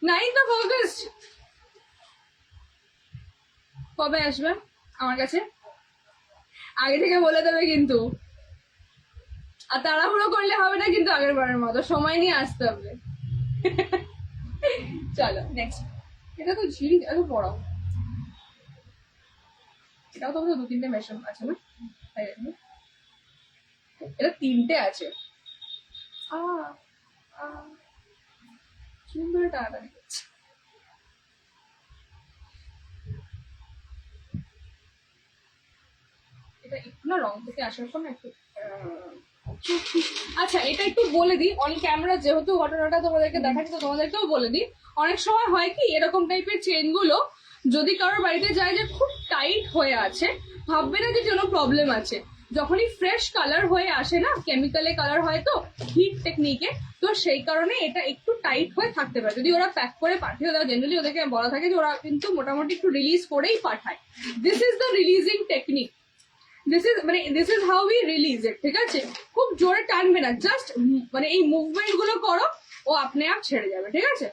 9th of August কবে আসবে আমার কাছে? আগে থেকে বলে দেবে কিন্তু, আর তাড়াহুড়ো করলে হবে না কিন্তু, আগের বারের মতো সময় নিয়ে আসতে হবে। চলো নেক্সট। এটা তো ঝিল, এত বড়, এটাও তো 2-3টে মেশিন আছে না, এটা 3টে আছে। সুন্দর টাকা এটা একটু না রং থেকে আসার পর না একটু আচ্ছা এটা একটু বলে দিই অন ক্যামেরা, যেহেতু ঘটনাটা তোমাদেরকে দেখাচ্ছি তো তোমাদেরকেও বলে দিই। অনেক সময় হয় কি এরকম টাইপের চেন গুলো যদি কারোর বাড়িতে যায় যে খুব টাইট হয়ে আছে, ভাববে না যে কোনো প্রবলেম আছে। যখনই ফ্রেশ কালার হয়ে আসে না, কেমিক্যালে কালার হয় তো হিট টেকনিকে, তো সেই কারণে এটা একটু টাইট হয়ে থাকতে পারে। যদি ওরা প্যাক করে পাঠিয়ে দেয়, জেনারেলি ওদেরকে বলা থাকে যে ওরা কিন্তু মোটামুটি একটু রিলিজ করেই পাঠায়। This is the releasing technique, this is how we release it, ঠিক আছে। খুব জোরে টানবে না, জাস্ট মানে এই মুভমেন্ট গুলো করো, ও আপনি আপ ছেড়ে যাবে, ঠিক আছে।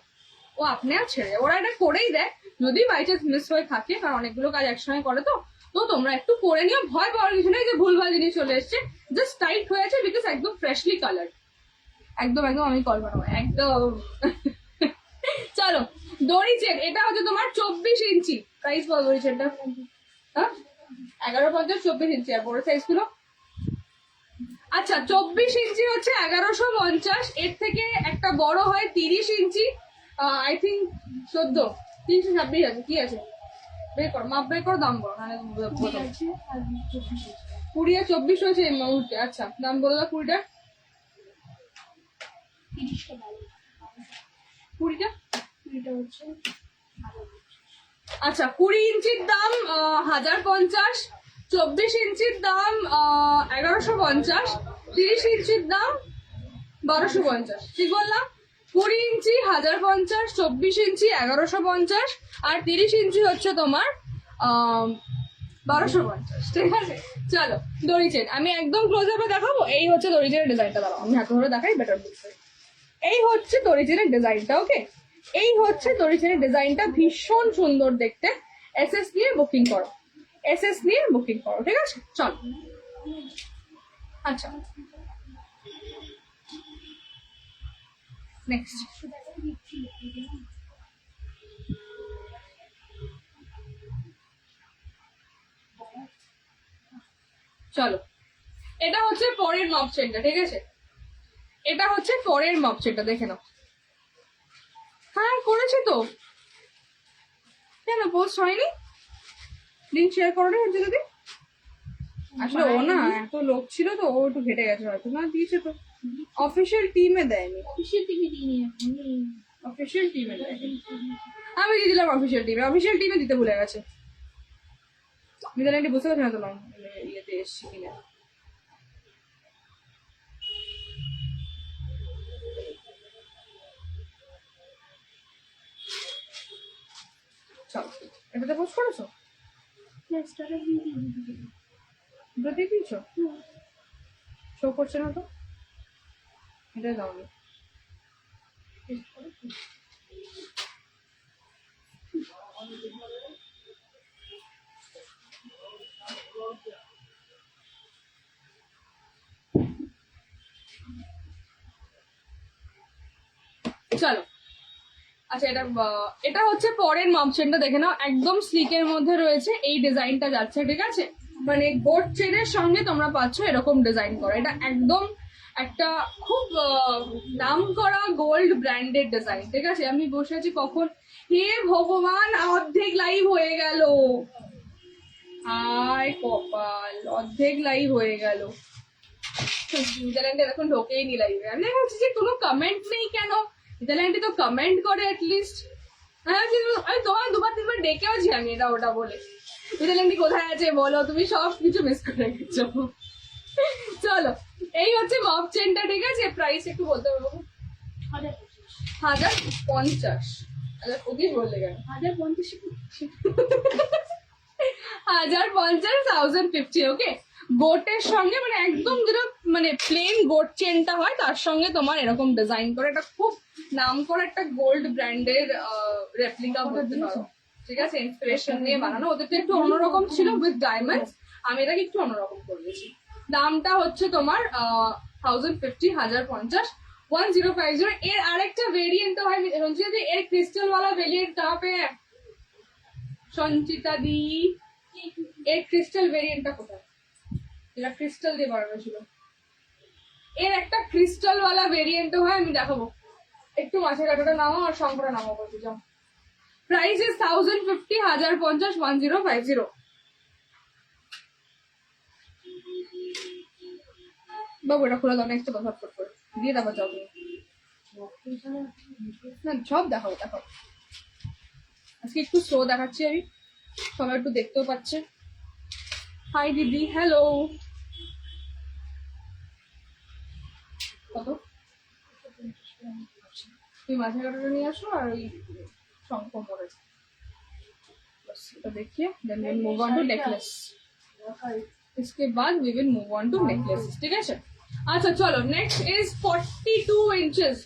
ও আপনি আপ ছেড়ে যাবে, ওরা এটা করেই দেয়। যদি বাই চান্স মিস হয়ে থাকে, কারণ অনেকগুলো কাজ একসঙ্গে করে তো তোমরা একটু করে নিও, ভয় পাওয়ার কিছু নেই যে ভুলভাল জিনিস চলে এসছে। জাস্ট টাইট হয়ে আছে বিকজ একদম ফ্রেশলি কালার, একদম একদম আমি কল বানাবো একদম। চলো দড়ি চেন, এটা হচ্ছে তোমার 24 ইঞ্চি। প্রাইস বল দড়ি চেনটা? হ্যাঁ 1150, 24 ইঞ্চি। আর বড় সাইজ গুলো আচ্ছা 24 ইঞ্চি হচ্ছে 1150, এর থেকে একটা বড় হয় 30 ইঞ্চি, আই থিঙ্ক 14, 326 আছে। কি আছে বের করো, মাপ বের করো, দাম বলো, নাহলে 20 আর 24 হয়েছে এই মুহূর্তে। আচ্ছা দাম বলে দাও। 20টা 20টা হচ্ছে আচ্ছা 20 ইঞ্চির দাম 1050, 24 ইঞ্চির দাম 1150, 30 ইঞ্চির দাম 1250। ঠিক বললাম? 20 ইঞ্চি 1050, 24 ইঞ্চি 1150, আর 30 ইঞ্চি হচ্ছে তোমার 1250। ঠিক আছে, চলো দড়ি চেন আমি একদম ক্লোজ আপে দেখাবো। এই হচ্ছে দড়ি চেনের ডিজাইনটা, দাঁড়াও আমি হাতে ধরে দেখাই, বেটার বুঝতে। এই হচ্ছে দড়ি চেনের ডিজাইনটা, ওকে। এই হচ্ছে দড়ি চেনের ডিজাইনটা, ভীষণ সুন্দর দেখতে। এসএস নিয়ে বুকিং করো, এসএস নিয়ে বুকিং করো, ঠিক আছে। চলো আচ্ছা নেক্সট। চলো এটা হচ্ছে পরের মপ চেনটা, ঠিক আছে। এটা হচ্ছে পরের মপ চেনটা, দেখে নাও। হ্যাঁ করেছে তো, কেন পোস্ট হয়নি? লিঙ্ক শেয়ার করো না হচ্ছে দিদি। আসলে ও না এত লোক ছিল তো, ও একটু ঘেটে গেছে হয়তো। না দিয়েছে তো, অফিসিয়াল টিমে দেয়নি। অফিসিয়াল টিমে দিইনি, অফিসিয়াল টিমে দেয়নি। আমি দিয়ে দিলাম অফিসিয়াল টিমে, অফিসিয়াল টিমে দিতে ভুলে গেছে। মিতালি বুঝতে পারছি না তো ইয়েতে এসছি কিনা। চলো এটাতে পোস্ট করেছো? দুটো দিয়ে দিয়েছো? শো করছে না তো, এটা দাও। চলো আচ্ছা এটা হচ্ছে পরের মাপ চেনটা, দেখে নাও একদম স্লিকের মধ্যে রয়েছে। এই ডিজাইনটা যাচ্ছে, ঠিক আছে। মানে গোট চেনের সঙ্গে তোমরা পাচ্ছ এরকম ডিজাইন করা, এটা একদম একটা খুব নাম করা গোল্ড ব্র্যান্ডেড ডিজাইন, ঠিক আছে। আমি বসে আছি কখন, হে ভগবান অর্ধেক লাইভ হয়ে গেল, আয় কপাল অর্ধেক লাইভ হয়ে গেল। নিদারল্যান্ডে এখন ঢোকেই নি লাইভে। আমি ভাবছি যে কোনো কমেন্ট নেই কেন, নিদারল্যান্ডে তো কমেন্ট করে অ্যাটলিস্ট। আমি তোমার দুবার তিনবার ডেকেওছি আমি এটা ওটা বলে, নিদারল্যান্ডে কোথায় আছে বলো, তুমি সব কিছু মিস করে গেছো। চলো, এই হচ্ছে মপ চেনটা, ঠিক আছে। প্রাইস একটু বলতে পারবো? 1050। 1025 বললে কেন? 1050। 1050, 1050, ওকে। গোটের সঙ্গে মানে একদম যেটা মানে প্লেন গোট চেনটা হয় তার সঙ্গে তোমার এরকম ডিজাইন করে একটা খুব নাম করা একটা গোল্ড ব্র্যান্ডের রেপ্লিকা বলতে পারো, ঠিক আছে। ইন্সপিরেশন নিয়ে বানানো, ওদের তো একটু অন্যরকম ছিল উইথ ডায়মন্ডস, আমি এটাকে একটু অন্যরকম করে দিয়েছি। দামটা হচ্ছে তোমার 1050, 1050, 1050। এর আরেকটা ভেরিয়েন্ট হয় রঞ্জিতা, এর ক্রিস্টাল वाला ভেরিয়েন্ট कहाँ पे है সঞ্চিতা দি? এর ক্রিস্টাল ভেরিয়েন্টটা কোথায়? এটা ক্রিস্টাল দিয়ে বানানো ছিল। এর একটা ক্রিস্টাল वाला ভেরিয়েন্ট হয়, আমি দেখাবো। একটু মাছের কাটাটা নামো আর সংখ্যাটা নামো বলতে যাও। Price is 1050, 1050, 1050। বাবু এটা খোলা দাও, নেক্সট কথা করে দিয়ে দেবো, যাও তুমি। না সব দেখাবো, দেখাবো। আজকে একটু স্লো দেখাচ্ছি আমি, সবাই একটু দেখতেও পাচ্ছে। হাই দিদি, হ্যালো। কত? তুমি মাঝে কাটাটা নিয়ে আসো আর ওই শঙ্খ মরে এটা দেখিয়ে then will move on to necklace. इसके बाद we will move on to necklaces, ঠিক আছে। আচ্ছা চলো, নেক্সট ইজ 42 ইঞ্চেস।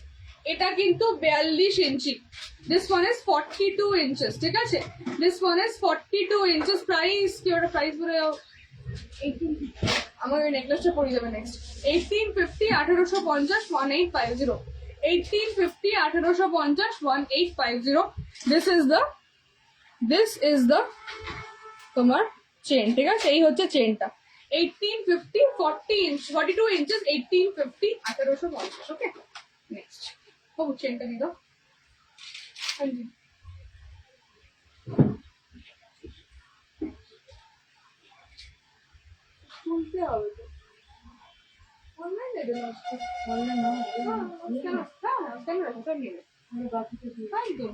এটা কিন্তু 42 ইঞ্চি। দিস ওয়ান ইজ 42 ইঞ্চেস, ঠিক আছে। This one is 42 inches. Price কি, ওটা প্রাইস বলে যাও। আমার ওই নেকলেসটা পড়ে যাবে নেক্সট। 1850, 1850, 1850। 1850, 1850, 1850। দিস ইজ দ্য তোমার চেন, ঠিক আছে। এই হচ্ছে চেনটা 1850, 40 ইঞ্চ, 42 ইঞ্চেস, 1850, 1850, ওকে। নেক্সট বাবু চেনটা দিয়ে দাও। শুনতে হবে তো, অনলাইন দেবে না, অনলাইন না কেন? হ্যাঁ ক্যামেরা কোথায় নিয়ে তাই তো,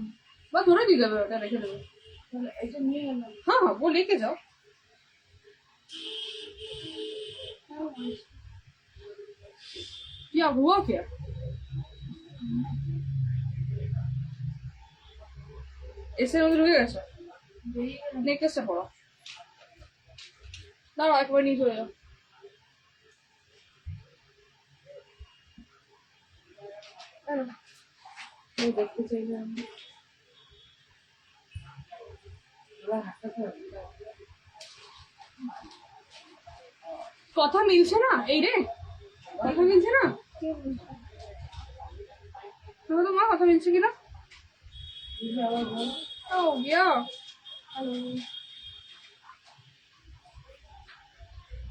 বা ধরে দিয়ে দেবে, ওটা রেখে দেবে। এটা নিয়ে গেলাম, হ্যাঁ হ্যাঁ, वो लेके जाओ। क्या हुआ क्या? এসে মধ্যে ঢুকে গেছে, নেকলেসটা পড়ো। দাঁড়াও একবার নিয়ে চলে যাও। দেখতে চাইলাম কথা মিলছে না, এই রে কথা মিলছে না। তোমার তো মা কথা মিলছে কিনা। ও গিয়া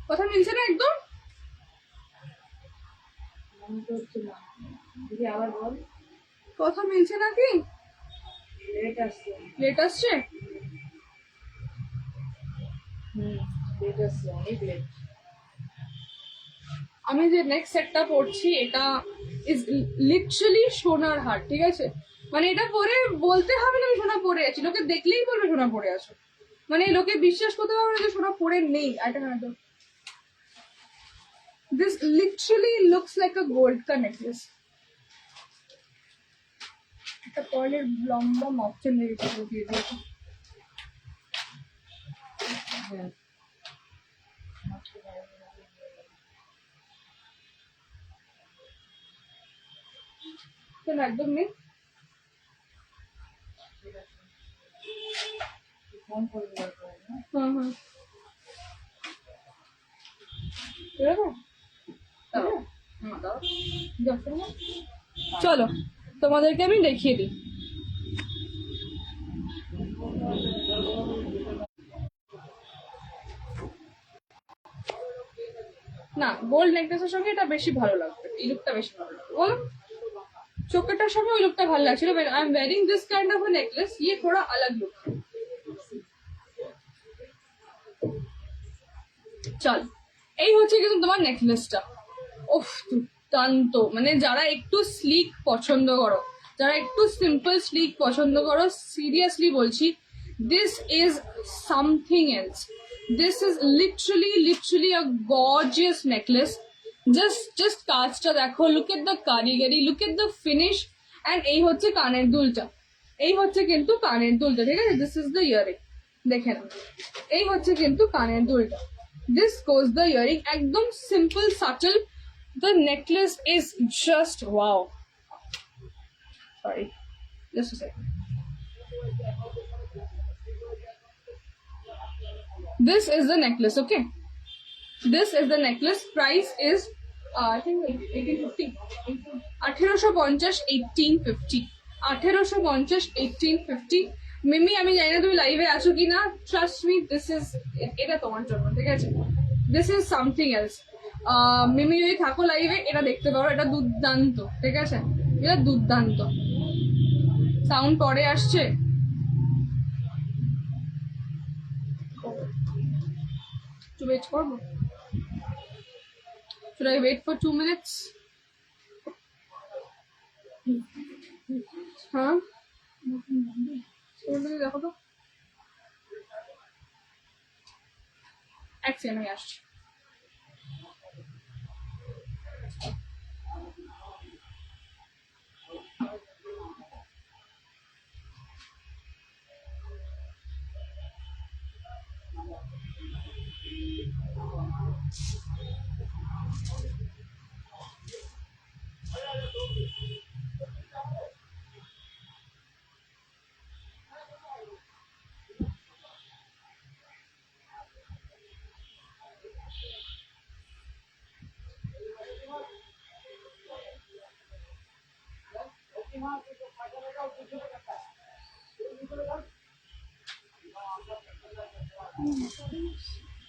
কথা মিলছে না একদম। আবার বল, কথা মিলছে নাকি? লেট আসছে। আমি যে নেক্সট সেটটা পড়ছি এটা ইজ লিটারালি সোনার হার, ঠিক আছে। মানে এটা পরে বলতে হবে না আমি সোনা পরে আছি, লোকে দেখলেই বলবে সোনা পরে আছো, মানে লোকে বিশ্বাস করতে পারবে না যে সোনা পরে নেই। এটা না, this literally looks like a gold কা নেকলেস। একটা পার্লের লম্বা মকচেন লেগেছে দিয়ে দিয়েছে। একদম নেই। চলো তোমাদেরকে আমি দেখিয়ে দিই। না, গোল্ড নেকলেসের সঙ্গে এটা বেশি ভালো লাগবে, এই লুকটা বেশি ভালো লাগবে বলো। চোখেরটার সঙ্গে ওই লুকটা ভালো লাগছিল, but I am wearing this kind of a necklace, ये थोड़ा अलग लुक है। চল, এই হচ্ছে কিন্তু তোমার নেকলেসটা। ওফ, দুর্দান্ত। মানে যারা একটু স্লিক পছন্দ করো, যারা একটু সিম্পল স্লিক পছন্দ করো, সিরিয়াসলি বলছি, this is something else. This is literally a gorgeous necklace. Just কাজটা দেখো, লুক এট দ্য কারিগরি, look at the finish. And এই হচ্ছে কানের দুলটা, এই হচ্ছে কিন্তু কানের দুলটা, ঠিক আছে? দিস ইজ দ্য ইয়ারিং, দেখে না, এই হচ্ছে কিন্তু কানের দুলটা। This goes the earring, ekdom simple, subtle. The necklace is just wow. Sorry, just a second. This is the necklace, okay? This is the necklace. Price is, I think 1850. 1850, 1850. 1850, 1850. মিমি, আমি জানি না তুমি লাইভে আছো কি না, ট্রাস্ট মি, দিস ইজ, এটা তোমার জন্য, ঠিক আছে? This is something else. Mimi যদি থাকো লাইভে, এটা দেখতে পারো, এটা দুর্দান্ত, ঠিক আছে? এটা দুর্দান্ত। সাউন্ড পরে আসছে, একটু ওয়েট করবো। Should I wait for 2 minutes? হ্যাঁ, দেখো তো, এক সেকেন্ড আমি আসছি।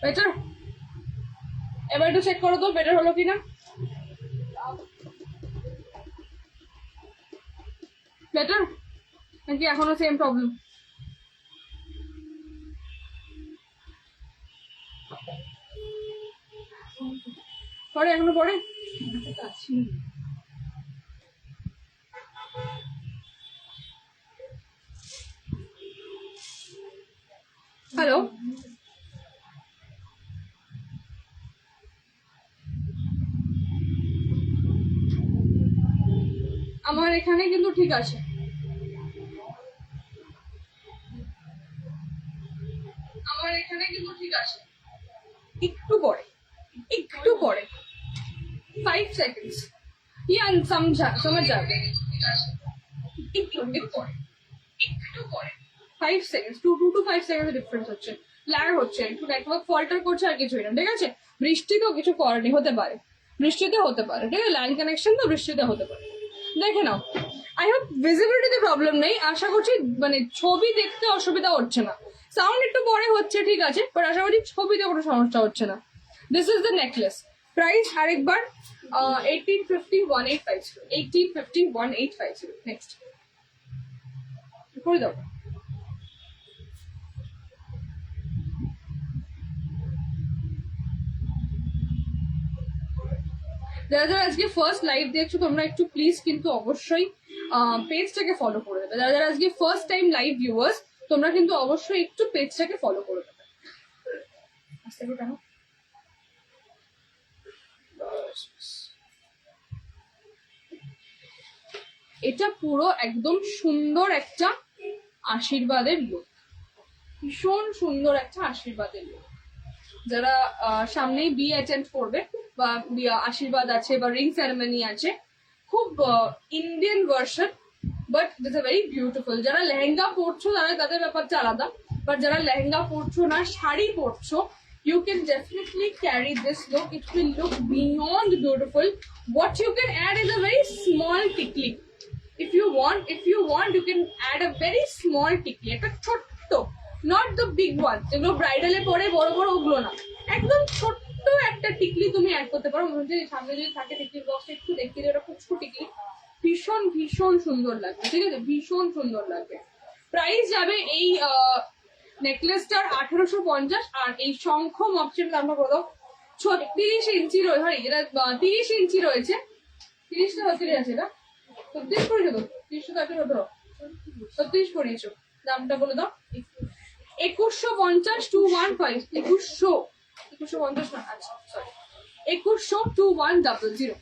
বেটার, এবার একটু চেক করো তো বেটার হলো কিনা। বেটার নাকি এখনো সেম প্রবলেম? পরে, এখনো পরে। হ্যালো, আমার এখানে কিন্তু ঠিক আছে, আমার এখানে কিন্তু ঠিক আছে। একটু পরে, একটু পরে, 5 seconds, ये समझ जाओगे। একটু পরে, একটু পরে, 5 seconds, 2 to 5 seconds ডিফারেন্স হচ্ছে, ল্যাগ হচ্ছে, একটু নেটওয়ার্ক ফল্টার করছে, আর কিছুই না, ঠিক আছে? বৃষ্টি তো কিছু করেনি, হতে পারে, বৃষ্টিতে হতে পারে, ঠিক আছে? ল্যান্ড কানেকশন তো, বৃষ্টিতে হতে পারে। দেখে নাও, আই হোপ ভিজিবিলিটিতে প্রবলেম নেই, আশা করছি, মানে ছবি দেখতে অসুবিধা হচ্ছে না। সাউন্ড একটু পরে হচ্ছে, ঠিক আছে, বাট আশা করছি ছবিতে কোনো সমস্যা হচ্ছে না। This is the necklace. Price আরেকবার, 1850, 1850, 1850, 1850। নেক্সট করে দাও। যারা যারা আজকে ফার্স্ট লাইভ দেখছো, তোমরা একটু প্লিজ কিন্তু অবশ্যই পেজটাকে ফলো করে দেবে। যারা যারা আজকে ফার্স্ট টাইম লাইভ ভিউয়ার্স, তোমরা কিন্তু অবশ্যই একটু পেজটাকে ফলো করে দেবে। এটা পুরো একদম সুন্দর একটা আশীর্বাদের লুক, ভীষণ সুন্দর একটা আশীর্বাদের লুক। যারা সামনেই বিয়ে অ্যাটেন্ড করবে, বা আশীর্বাদ আছে, বা রিং সেরেমনি আছে, খুব Indian version, but it's a very beautiful. যারা লেহেঙ্গা পরছো তারা, তাদের ব্যাপারটা আলাদা, বাট যারা লেহেঙ্গা পরছো না, sari পরছো, you can definitely carry this look. It will look beyond beautiful. What you can add is a very small tikli. If you want, you can add a very small tikli. একটা ছোট্ট, not the big one, যেগুলো ব্রাইডালে পরে বড় বড়, ওগুলো না, একদম ছোট্ট একটা টিকলি তুমি অ্যাড করতে পারো। মনে হচ্ছে সামনে যদি থাকে টিকলির বক্সটা একটু দেখতে যেটা কুচকু টিকলি, ভীষণ ভীষণ সুন্দর লাগবে, ঠিক আছে, ভীষণ সুন্দর লাগবে। প্রাইস যাবে এই নেকলেসটার 1850, আর এই শঙ্খ মপচের দামটা বলো 36 ইঞ্চি রয়েছে, এটা 30 ইঞ্চি রয়েছে, 30টা 30 আছে না, 36 করেছো তো, 30টা ধরো 36 করিয়েছো, দামটা বলে দাও। 2150 215, 2150 না, আচ্ছা sorry, 2100 2100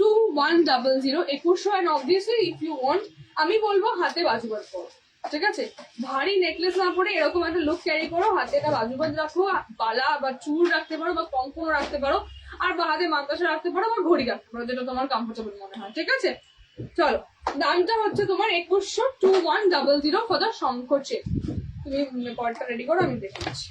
2100 2100। And obviously if you want, আমি বলবো হাতে বাজুবাজ করো, ঠিক আছে, ভারী নেকলেস না পরে এরকম একটা লুক ক্যারি করো, হাতে একটা বাজুবাজ রাখো, বালা বা চুল রাখতে পারো বা কঙ্কনও রাখতে পারো, আর বা হাতে মাদ্রাসা রাখতে পারো বা ঘড়ি রাখতে পারো, যেটা তোমার কমফোর্টেবল মনে হয়, ঠিক আছে। চলো, দামটা হচ্ছে তোমার 2100 2100 ফর দ্য শঙ্খ চেন। তুমি পরটা রেডি করো, আমি দেখে নিচ্ছি।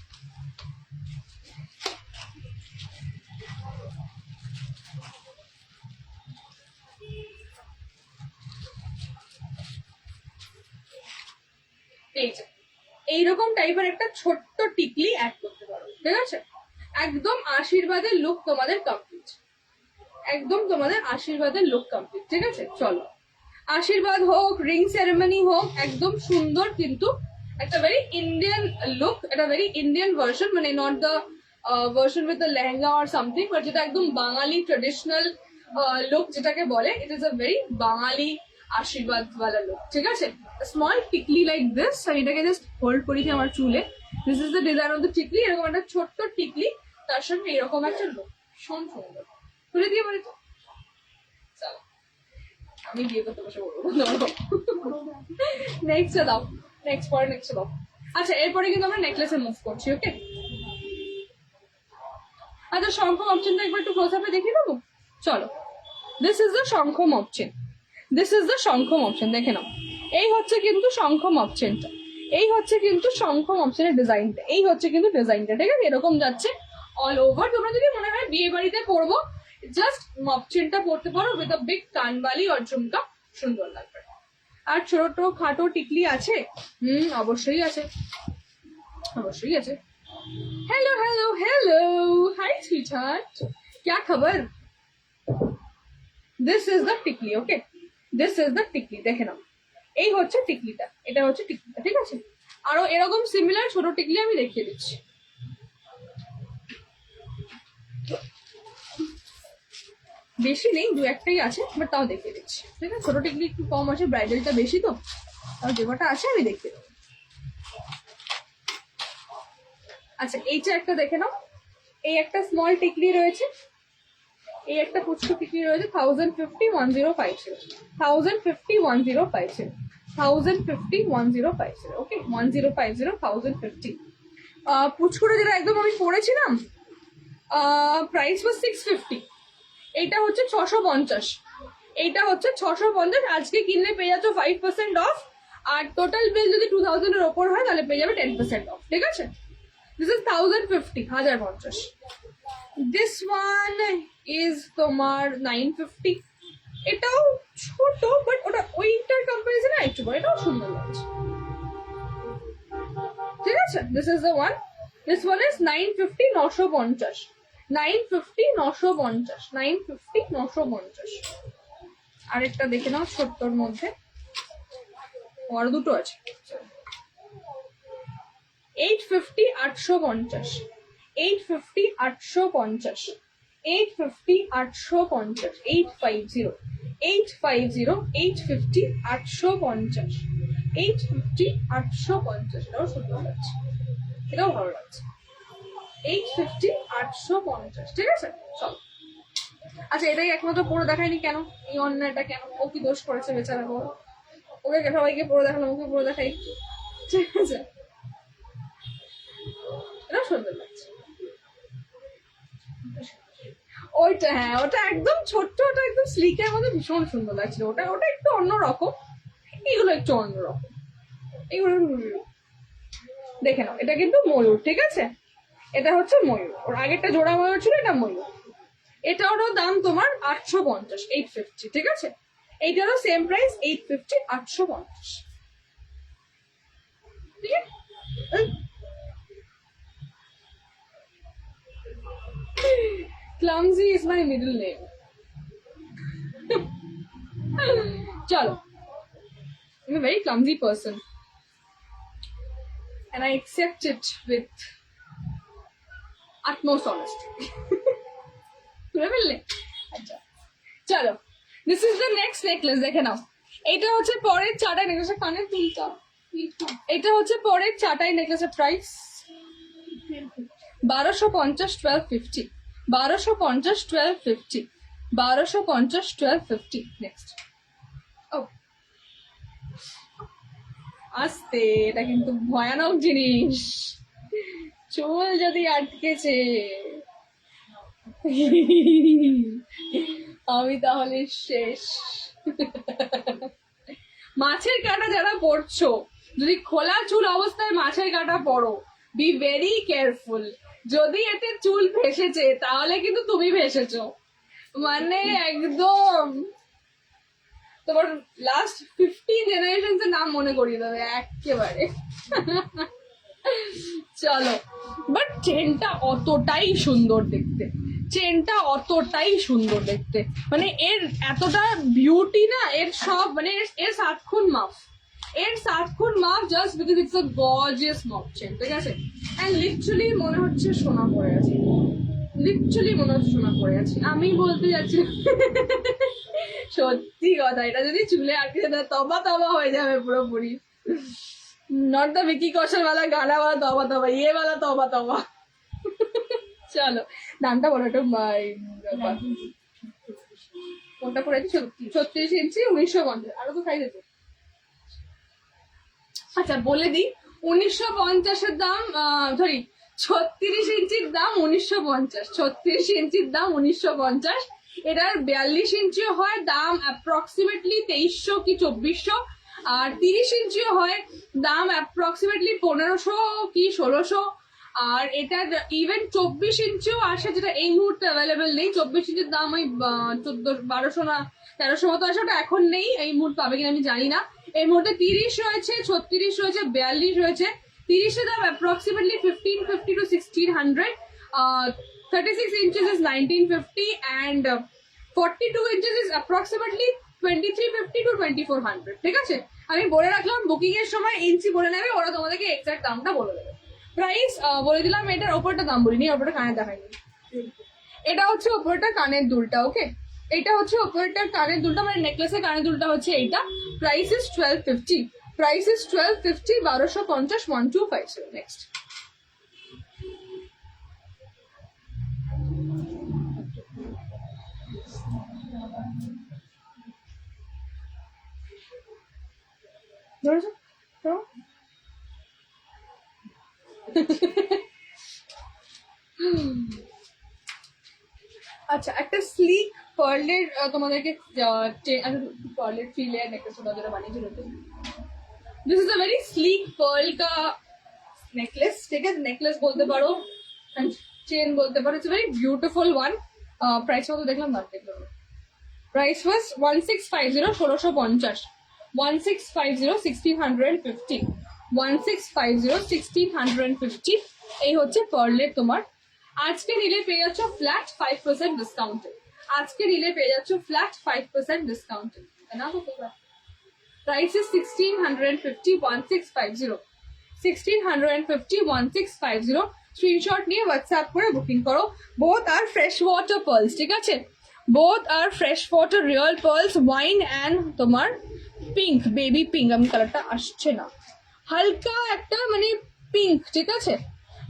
এইরকম টাইপের একটা ছোট্ট টিকলি অ্যাড করতে পারো, ঠিক আছে, একদম আশীর্বাদের লুক তোমাদের কমপ্লিট, একদম তোমাদের আশীর্বাদের লুক কমপ্লিট, ঠিক আছে। চলো, আশীর্বাদ হোক, রিং সেরেমনি হোক, একদম সুন্দর, কিন্তু একটা ভেরি ইন্ডিয়ান লুক, একটা ভেরি ইন্ডিয়ান ভার্সন, মানে not the version with the lehenga or something, but যেটা একদম বাঙালি ট্রেডিশনাল লুক যেটাকে বলে, ইট ইজ আ ভেরি বাঙালি আশীর্বাদ ওয়ালা লুক, ঠিক আছে। স্মল টিকলি লাইক দিস, আমি এটাকে জাস্ট হোল্ড করেছি আমার চুলে, this is the design of the টিকলি, এরকম একটা ছোট্ট টিকলি, তার সঙ্গে এরকম একটা লুক, ভীষণ সুন্দর, তুলে দিয়ে বলি তো, চলো আমি বিয়ে করতে বসে বলবো। নেক্সট দাও, নেক্সট পরে নেক্সট দাও। আচ্ছা, এরপরে কিন্তু আমরা নেকলেসে মুভ করছি, ওকে। আচ্ছা, শঙ্খ অপশনটা একবার একটু ক্লোজ আপে দেখিয়ে দেবো, চলো। This is the Shankham option, this is the Shankham option, দেখে নাও, এই হচ্ছে কিন্তু শঙ্খম অপশনটা, এই হচ্ছে কিন্তু শঙ্খম অপশনের ডিজাইনটা, এই হচ্ছে কিন্তু ডিজাইনটা, ঠিক আছে, এরকম যাচ্ছে অল ওভার। তোমরা যদি মনে হয় বিয়ে বাড়িতে পরবো, জাস্ট মপচেনটা পরতে পারো উইথ আ বিগ কানবালি আর ঝুমকা, সুন্দর লাগবে। আর ছোট খাটো টিকলি আছে, অবশ্যই আছে, অবশ্যই আছে। हेलो हेलो हेलो, हाय स्वीटहार्ट, क्या खबर। দিস ইজ দ্য টিকলি, ওকে, দিস ইজ দ্য টিকলি, দেখে নাও, এই হচ্ছে টিকলিটা, এটা হচ্ছে টিকলিটা, ঠিক আছে। আরো এরকম সিমিলার ছোট টিকলি আমি দেখিয়ে দিচ্ছি, বেশি নেই, দু একটাই আছে, বাট তাও দেখিয়ে দিচ্ছি, ঠিক আছে। ছোট টিকলি একটু কম আছে, ব্রাইডালটা বেশি, তো তাও যে কটা আছে আমি দেখিয়ে দেবো। আচ্ছা, এইটা একটা দেখে নাও, এই একটা স্মল টিকলি রয়েছে, এই একটা পুচকু টিকলি রয়েছে, 1050 1050, 1050 1050, 1050 1050, ওকে, 1050 1050। পুচকুটা যেটা একদম আমি পড়েছিলাম, প্রাইস ওয়াজ 650, এইটা হচ্ছে 650, এইটা হচ্ছে 650, আজকে কিনলে পেয়ে যাচ্ছ 5% অফ, আর টোটাল বিল যদি 2000 এর ওপর হয় তাহলে পেয়ে যাবে 10% অফ, ঠিক আছে। This is 1050, 1050। This one is তোমার 950, এটাও ছোট, বাট ওটা ওইটার কম্পারিজনে একটু বড়, এটাও সুন্দর লাগছে, ঠিক আছে। This is the one, this one is 950, 950, 950 950, 950 950। আরেকটা দেখে নাও ছোট্টর মধ্যে, আর দুটো আছে, 850 850, 850 850, 850 850, 850 850, 850 850, 850 850, এটাও সুন্দর লাগছে, এটাও ভালো লাগছে, 850 850, ঠিক আছে। চলো, আচ্ছা, এটাই একমাত্র পরে দেখায়নি কেন, এই অন্যটা কেন, ও কি দোষ করেছে বেচারা, বল, ওকে সবাইকে পরে দেখালাম, ওকে পরে দেখাই, ঠিক আছে, এটা সুন্দর লাগছে। ওইটা, হ্যাঁ, ওটা একদম ছোট্ট, ওটা একদম স্লিকের মধ্যে ভীষণ সুন্দর লাগছিল, ওটা ওটা একটু অন্যরকম, এগুলো একটু অন্যরকম, এগুলো দেখে নাও, এটা কিন্তু ময়ূর, ঠিক আছে, এটা হচ্ছে ময়ূর, ওর আগেরটা জোড়া ময়ূর ছিল, এটা ময়ূর, এটারও দাম তোমার 850, 850, ঠিক আছে, এইটারও সেম প্রাইস, 850 850, ঠিক আছে। Clumsy is my middle name. Chalo. I'm a very clumsy person. And I accept it with utmost honesty. আচ্ছা চলো, this is the next necklace. দেখে নাও, এটা হচ্ছে পরের চাটাই নেকলেসের কানের দুলটা। এটা হচ্ছে পরের চাটাই নেকলেসের প্রাইস 1250, 1250, 1250, 1250, 1250, 1250। নেক্সট। ও আস্তে, এটা কিন্তু ভয়ানক জিনিস। চুল যদি আটকেছে আমি তাহলে শেষ। মাছের কাঁটা যারা পড়ছো, যদি খোলা চুল অবস্থায় মাছের কাঁটা পড়ো, বি ভেরি কেয়ারফুল। যদি এতে চুল ভেসেছে তাহলে কিন্তু তুমি ভেসেছো, মানে একদম তোমার লাস্ট 15 জেনারেশন এর নাম মনে করিয়ে দেবে একেবারে। চলো, বাট চেনটা অতটাই সুন্দর দেখতে, চেনটা অতটাই সুন্দর দেখতে, মানে এর এতটা বিউটি না, এর সব মানে এর 7 খুন মাফ, এর 7 খুন মাফ, just because it's a gorgeous mock chain, ঠিক আছে? এন্ড লিটারালি মনে হচ্ছে সোনা পড়ে আছে, লিটারালি মনে হচ্ছে সোনা পড়ে আছে। আমি বলতে যাচ্ছি সত্যি কথা, এটা যদি চুলে আটকে যায় তবা তবা হয়ে যাবে পুরোপুরি। नॉट द विकी कौशल वाला गाना वाला तौबा तौबा, ये वाला तौबा तौबा। চলো দামটা বলো একটু। কোনটা পড়েছি? 36 ইঞ্চি 1950। আরো তো সাইজ আছে। আচ্ছা বলে দিই, 1950 এর দাম, সরি 36 ইঞ্চির দাম 1950, 36 ইঞ্চির দাম 1950। এটার 42 ইঞ্চিও হয়, দাম অ্যাপ্রক্সিমেটলি 2300 কি 2400। আর 30 ইঞ্চিও হয়, দাম অ্যাপ্রক্সিমেটলি 1500 কি 1600। আর এটার ইভেন 24 ইঞ্চিও আসে, যেটা এই মুহূর্তে অ্যাভেলেবেল নেই। 24 ইঞ্চির দাম ওই 1200 না 1300 মতো আসে, ওটা এখন নেই, এই মুহূর্তে পাবে কিনা আমি জানি না। এই মুহূর্তে 30 রয়েছে, 36 রয়েছে, 42 রয়েছে। 30 এর দাম approximately 1550 to 1600। 36 inches is 1950 and 42 inches is approximately 2350 to 2400। ঠিক আছে, আমি বলে রাখলাম, বুকিং এর সময় ইঞ্চি বলে নেবে, ওরা তোমাদেরকে এক্সাক্ট দামটা বলে দেবে। প্রাইস বলে দিলাম, এটার ওপরটা দাম বলিনি, ওপরটা কানের দেখাইনি। এটা হচ্ছে ওপরটা কানের দুলটা, ওকে? এটা হচ্ছে ওপরটার কানের দুলটা, মানে নেকলেসের কানের দুলটা হচ্ছে এইটা। Price is 1250, price is 1250, 1250, 1250। Next. আচ্ছা, একটা স্লিক পার্লের তোমাদেরকে পার্লের 3 লেয়ার নেকলেস ওটা যেটা বানিয়েছিল, this is a very sleek pearl কা নেকলেস। ঠিক আছে, নেকলেস বলতে পারো, চেন বলতে পারো, it's very beautiful one. Price কত দেখলাম না, দেখলাম প্রাইস ওয়াজ 1650, 1650, 1650, 1650, 1650, 1650। এই হচ্ছে পার্লের তোমার। আজকে নিলে পেয়ে যাচ্ছ ফ্ল্যাট 5% ডিসকাউন্টে, আজকে নিলে পেয়ে যাচ্ছ ফ্ল্যাট 5% ডিসকাউন্টে। না তো প্রাইস ইজ 1650, 1650, 1650, 1650। স্ক্রিনশট নিয়ে হোয়াটসঅ্যাপ করে বুকিং করো। Both are freshwater pearls, ঠিক আছে? Both are freshwater real pearls, wine and তোমার পিঙ্ক, বেবি পিঙ্ক। আমি কালারটা আসছে না, হালকা একটা মানে পিঙ্ক, ঠিক আছে?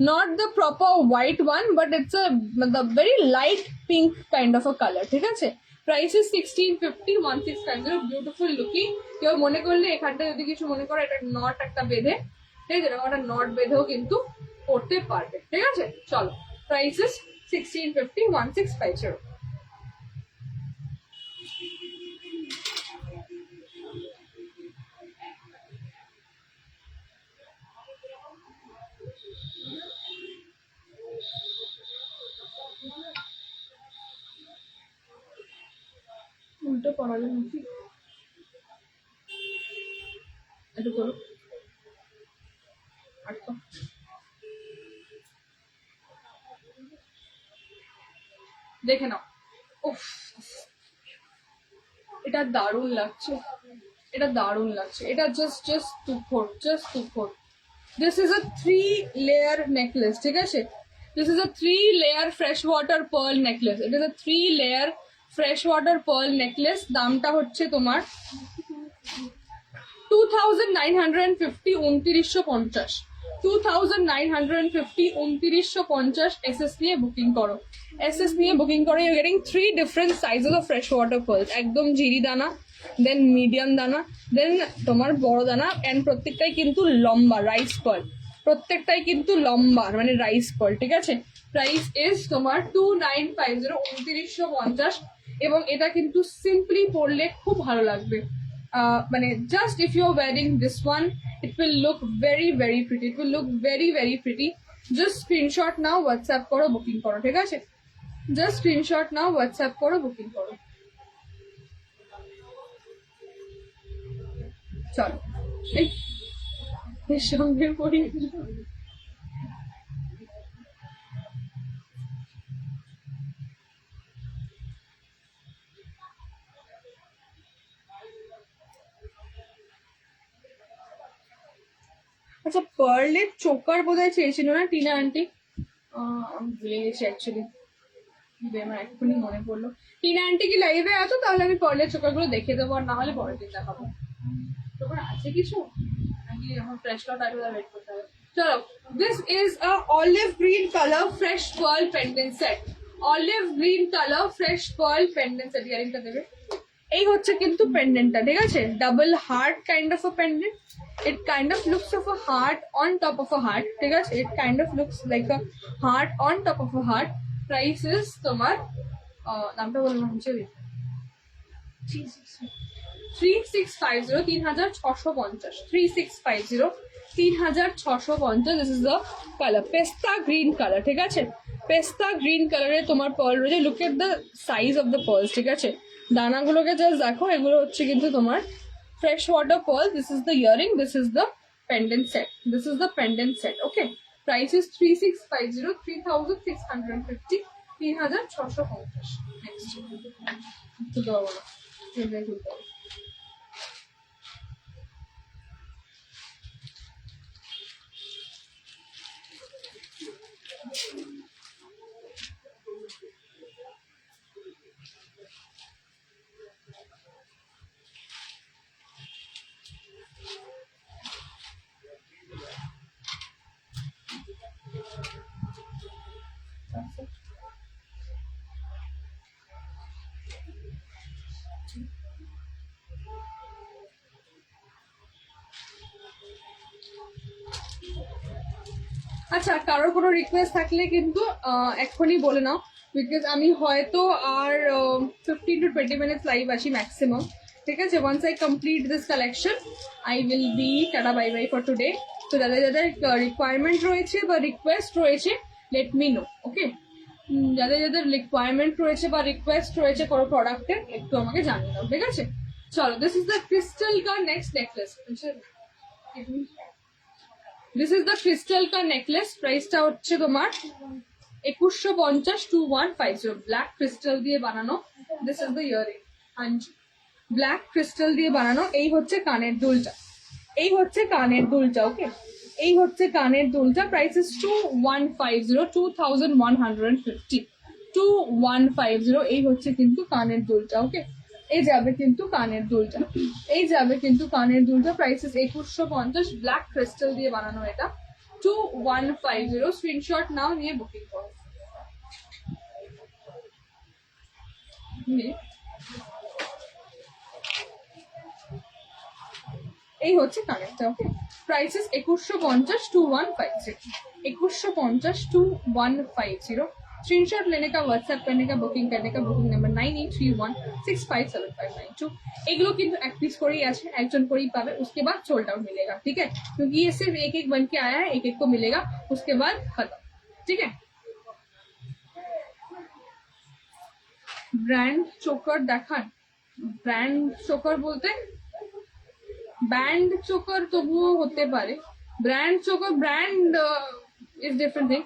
Not the proper white one, but it's a the very light pink kind of a colour, ঠিক আছে? Price is 1650, 1650। Beautiful looking. কেউ মনে করলে এখানটা যদি কিছু মনে করো, এটা নট একটা বেঁধে, ঠিক আছে, এরকম একটা নট বেঁধেও কিন্তু করতে পারবে, ঠিক আছে? চলো, প্রাইস ইজ 1650, 1650। উল্টো পড়ালে নাকি একটু করো, আটকা। দেখে নাও। উফ, এটা দারুণ লাগছে, এটা দারুণ লাগছে, এটা জাস্ট তুখোর। This is a 3 layer necklace, ঠিক আছে? This is a 3 layer freshwater pearl necklace. It is a 3 layer freshwater pearl necklace. দামটা হচ্ছে তোমার 2950, 2950, 2950, 2950 SS নিয়ে বুকিং করো। SS নিয়ে বুকিং করো। You getting 3 different sizes of fresh water pearls, একদম জিরি দানা, দেন মিডিয়াম দানা, দেন তোমার বড় দানা, এন্ড প্রত্যেকটাই কিন্তু লম্বা রাইস পার্ল, প্রত্যেকটাই কিন্তু লম্বা মানে রাইস পার্ল, ঠিক আছে? প্রাইস ইজ তোমার 2950, 2950, এবং এটা কিন্তু সিম্পলি পরলে খুব ভালো লাগবে। মানে just if you are wearing this one, it will look very very pretty, it will look very very pretty. Just screenshot নাও, হোয়াটসঅ্যাপ করো, বুকিং করো, ঠিক আছে? জাস্ট স্ক্রিনশট নাও, হোয়াটসঅ্যাপ করো, বুকিং করো। চলো এর সঙ্গে পড়ি। আচ্ছা, পার্লের চোকার বোধহয় চেয়েছিল না টিনা আন্টি? আমি ভুলে গেছি অ্যাকচুয়ালি, আমার এক্ষুনি মনে পড়লো। টিনা আন্টি কি লাইভে আছো? তাহলে আমি পার্লের চোকারগুলো দেখিয়ে দেবো, আর না হলে পরের দিন দেখাবো। তোমার আছে কিছু নাকি আমার ফ্রেশ লট আগে ওয়েট করতে হবে? চলো, this is a olive green colour fresh pearl pendant set. Olive green colour fresh pearl pendant set. ইয়ারিংটা দেবে। এই হচ্ছে কিন্তু পেন্ডেন্টটা, ঠিক আছে? Double heart kind of a pendant. It kind of looks of a heart on top of a heart, ঠিক আছে? It kind of looks like a heart on top of a heart. Price is তোমার নামটা বললাম হচ্ছে 3650, 3650, 3650, 3650। This is the colour pista green colour, ঠিক আছে? পেস্তা গ্রিন কালারে তোমার পার্ল রয়েছে। Look at the size of the pearls, ঠিক আছে? দানাগুলোকে জাস্ট দেখো, এগুলো হচ্ছে কিন্তু তোমার freshwater pearl. This is the earring, this is the pendant set, this is the pendant set. Okay, price is 3650, 3650, 3650. Next to the আচ্ছা, কারোর কোনো রিকোয়েস্ট থাকলে কিন্তু এক্ষুনি বলে নাও, বিকজ আমি হয়তো আর 15 to 20 minutes লাইভ আছি ম্যাক্সিমাম, ঠিক আছে? Once I complete this collection I will be tata bye bye for today. তো যাদের যাদের রিকোয়ারমেন্ট রয়েছে বা রিকোয়েস্ট রয়েছে, লেট মি নো। ওকে, যাদের যাদের রিকোয়ারমেন্ট রয়েছে বা রিকোয়েস্ট রয়েছে কোনো প্রোডাক্টের, একটু আমাকে জানিয়ে দাও, ঠিক আছে? চলো, দিস ইজ দ্য ক্রিস্টাল কা next necklace. This is the crystal কা নেকলেস। প্রাইসটা হচ্ছে তোমার 2150, 2150। ব্ল্যাক ক্রিস্টাল দিয়ে বানানো। This is the earring, black crystal দিয়ে বানানো। এই হচ্ছে কানের দুলটা, এই হচ্ছে কানের দুলটা। ওকে, এই হচ্ছে কানের দুলটা। Price is 2150, 2150, 2150। এই হচ্ছে কিন্তু কানের দুলটা। ওকে, এই যাবে কিন্তু কানের দুলটা, এই যাবে কিন্তু কানের দুলটা। প্রাইস ইজ 2150, ব্ল্যাক ক্রিস্টাল দিয়ে বানানো এটা। 2150। স্ক্রিনশট নাও, নিয়ে বুকিং করো। এই হচ্ছে কানেরটা। ওকে, প্রাইস ইজ 2150, 2150, 2150, 2150। स्क्रीनशॉट लेने का, व्हाट्सएप करने का, बुकिंग करने का, बुकिंग नंबर 9831657592। এগুলো কিন্তু এক পিস করেই আছে, একজন করেই পাবে, उसके बाद सोल्ड आउट मिलेगा, ठीक है? क्योंकि ये सिर्फ एक एक बन के आया है, एक एक को मिलेगा, उसके बाद खत्म, ठीक है? ব্র্যান্ড চোকার দেখান। ব্র্যান্ড চোকার বলতে ব্যান্ড চোকার তবুও হতে পারে। Brand choker, brand is different thing.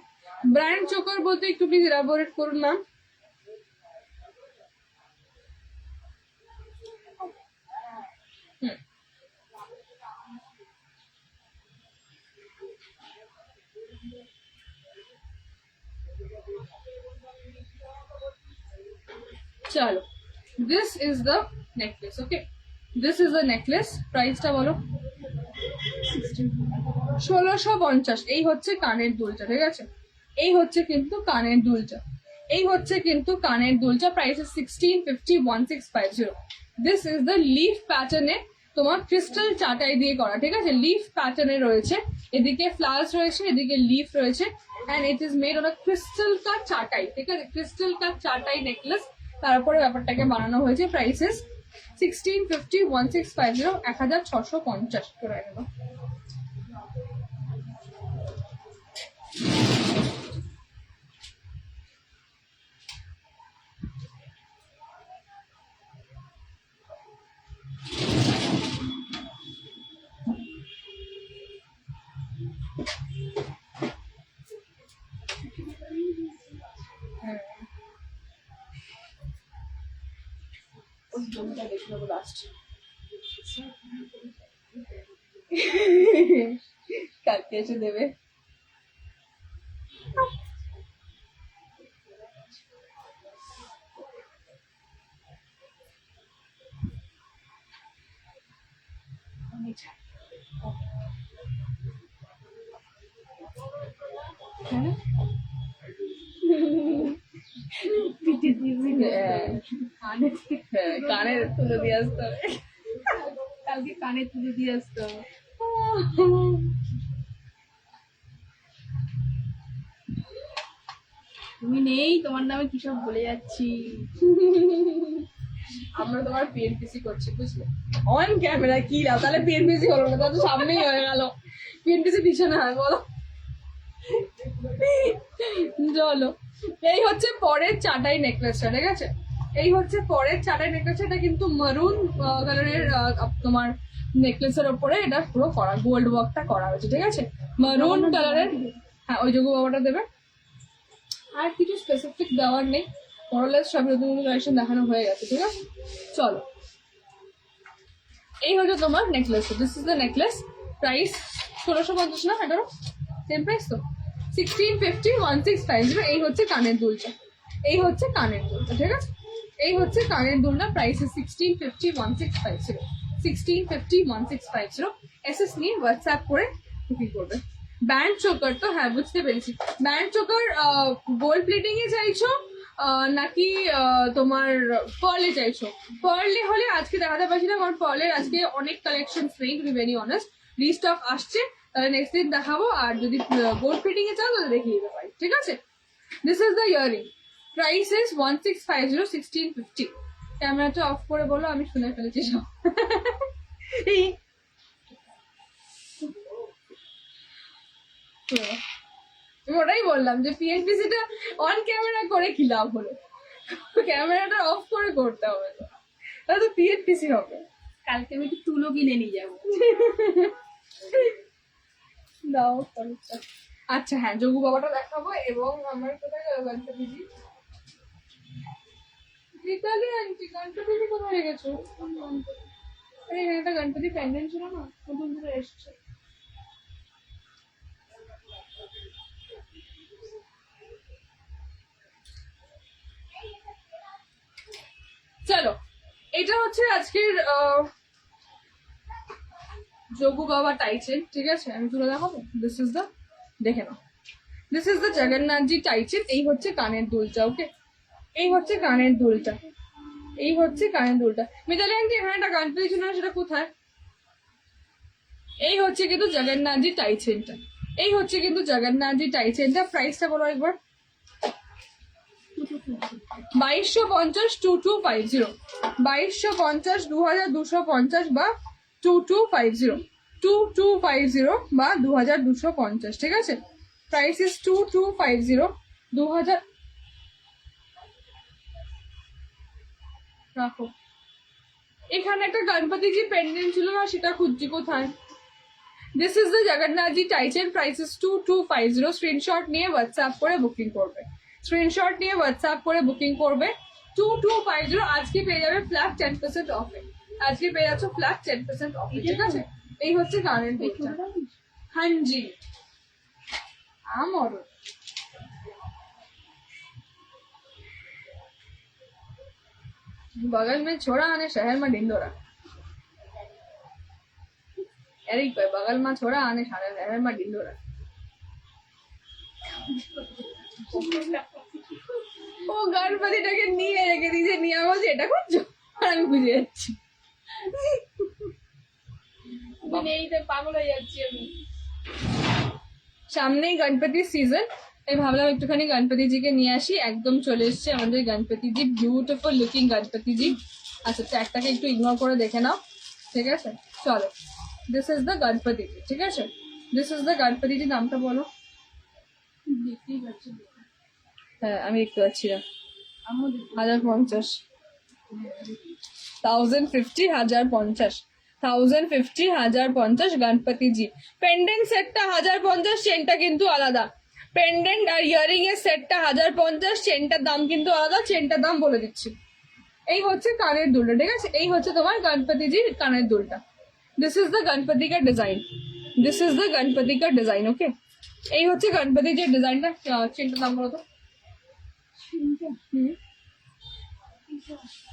Brand choker বলতে একটু প্লিজ ইলাবোরেট করুন ম্যাম। চলো, this is the necklace. Okay, this is the necklace. প্রাইসটা বলো। 1650। এই হচ্ছে কানের দুলটা, ঠিক আছে? এই হচ্ছে কিন্তু কানের দুলটা, এই হচ্ছে কিন্তু কানের দুলটা। Price is 1650, 1650। This is the leaf প্যাটার্নে, তোমার ক্রিস্টাল চাটাই দিয়ে করা, ঠিক আছে? লিফ প্যাটার্নে রয়েছে, এদিকে ফ্লাওয়ার্স রয়েছে, এদিকে লিফ রয়েছে, and it is made on a crystal cut চাটাই, ঠিক আছে? ক্রিস্টাল কাট চাটাই নেকলেস, তারপরে ব্যাপারটাকে বানানো হয়েছে। প্রাইস ইজ 1650, 1650, 1650 করে নেবো। কালকে এসে দেবে। কানে তুলে দিয়ে আসতে হবে, কালকে কানে তুলে দিয়ে আসতে হবে। তুমি নেই, তোমার নামে কি সব বলে যাচ্ছি। আমরা তোমার পিএনপিসি করছি, বুঝলে? অন ক্যামেরা কি না, তাহলে পিএনপিসি হলো না, তাহলে সামনেই হয়ে গেল। পিএনপিসি পিছনে হয়, বলো। চলো, এই হচ্ছে পরের চাটাই নেকলেসটা, ঠিক আছে? এই হচ্ছে পরের চাটাই নেকলেসটা। এটা কিন্তু মারুন কালারের তোমার নেকলেসের ওপরে এটা পুরো করা, গোল্ড ওয়ার্কটা করা হয়েছে, ঠিক আছে? মারুন কালারের। হ্যাঁ, ওই যোগু বাবাটা দেবে। আর কিছু স্পেসিফিক দেওয়ার নেই, মরলেস সব নতুন কালেকশন দেখানো হয়ে গেছে, ঠিক আছে? চলো, এই হচ্ছে তোমার necklace. This is the necklace. Price 1650 না? এটারও সেম প্রাইস তো, 1650, 1650। এই হচ্ছে কানের দুলটা, এই হচ্ছে কানের দুলটা, ঠিক আছে? এই হচ্ছে কানের দুলটা। প্রাইস 1650, 1650, 1650, 1650। এসএস নিয়ে হোয়াটসঅ্যাপ করে বুকিং করবে। ব্যান্ড চোকার তো, হ্যাঁ বুঝতে পেরেছি। ব্যান্ড চোকার গোল্ড প্লেটিং এ চাইছো নাকি তোমার পার্লে চাইছো? পার্লে হলে আজকে দেখাতে পারছি না, কারণ পার্লের আজকে অনেক কালেকশন নেই, to be very honest. Restock আসছে, তাহলে নেক্সট দিন দেখাবো। আর যদি গোল্ড প্লেটিং এ চাও তাহলে দেখিয়ে দিতে পারি, ঠিক আছে? This is the earring. Price is 1650, 1650। ক্যামেরাটা অফ করে বলো, আমি শুনে ফেলেছি সব। ওটাই বললাম যে পিএনপিসিটা অন ক্যামেরা করে কি লাভ হলো, ক্যামেরাটা অফ করে করতে হবে, তাহলে তো পিএনপিসি হবে। কালকে আমি একটু তুলো কিনে নিয়ে যাবো। দাও খরচা। আচ্ছা হ্যাঁ, যোগু বাবাটা দেখাবো। এবং আমার কোথায় গেল গণপতিজি? গীতালি আন্টি, গণপতিজি কোথায় রেখেছো? আরে এখানে একটা গণপতি প্যান্ডেন্ট ছিল না, নতুন করে এসছে। চলো, এটা হচ্ছে আজকের যোগু বাবা টাইচেন, ঠিক আছে? আমি তুলে দেখাবো। দিস ইজ দ্য, দেখে নাও, দিস ইজ দ্য জগন্নাথজি টাইচেন। এই হচ্ছে কানের দুলটা। ওকে, এই হচ্ছে কানের দুলটা, এই হচ্ছে কানের দুলটা। মিতালি আন্টি, এখানে একটা গণপতি ছিল না, সেটা কোথায়? এই হচ্ছে কিন্তু জগন্নাথজি টাইচেনটা, এই হচ্ছে কিন্তু জগন্নাথজি টাইচেনটা। প্রাইসটা বলো একবার। 2250, 2250, 2250, 2250 বা 2250, 2250 বা 2250, ঠিক আছে? Price is 2250, 2000। রাখো, এখানে একটা গণপতিজি পেন্ডেন্ট ছিল না, সেটা খুঁজছি কোথায়। This is the Jagannathji tie chain. Price is 2250। Screenshot নিয়ে হোয়াটসঅ্যাপ করে বুকিং করবে, স্ক্রিনশট নিয়ে হোয়াটসঅ্যাপ করে বুকিং করবে। 2250। আজকে পেয়ে যাবে ফ্ল্যাট 10% অফে, আজকে পেয়ে যাচ্ছ ফ্ল্যাট 10% অফে, ঠিক আছে? এই হচ্ছে কারেন্ট দুলটা। হ্যাঁ জি, আমার बगल में छोरा અને શહેરમાં ઢીંડોરા. એરી કોઈ બગલમાં છોરા અને શહેરમાં ઢીંડોરા. ও গণপতিটাকে নিয়ে রেখে দিয়েছে, নিয়ে বলছে এটা করছো, আর আমি বুঝে যাচ্ছি তুমি নেই তো পাগল হয়ে যাচ্ছি আমি। সামনেই গণপতির সিজন, তাই ভাবলাম একটুখানি গণপতিজিকে নিয়ে আসি। একদম চলে এসছে আমাদের গণপতিজি, বিউটিফুল লুকিং গণপতিজি। আচ্ছা ট্যাগটাকে একটু ইগনোর করে দেখে নাও, ঠিক আছে? চলো, দিস ইজ দ্য গণপতিজি, ঠিক আছে? This is the Ganapatiji. নামটা বলো। দেখতেই পাচ্ছি, হ্যাঁ আমি দেখতে পাচ্ছি না। আমিও দেখতে 1050, 1050, 1050, 1050, 1050 গণপতিজি। পেন্ডেন্ট সেটটা 1050, চেনটা কিন্তু আলাদা। পেন্ডেন্ট আর ইয়ারিং এর সেটটা 1050, চেনটার দাম কিন্তু আলাদা। চেনটার দাম বলে দিচ্ছি। এই হচ্ছে কানের দুলটা, ঠিক আছে? এই হচ্ছে তোমার গণপতিজির কানের দুলটা। দিস ইজ দ্য গণপতি কা design, this is the Ganpati কা ডিজাইন। ওকে, এই হচ্ছে গণপতিজির ডিজাইনটা। চেনটার দাম বলো তো। হুম,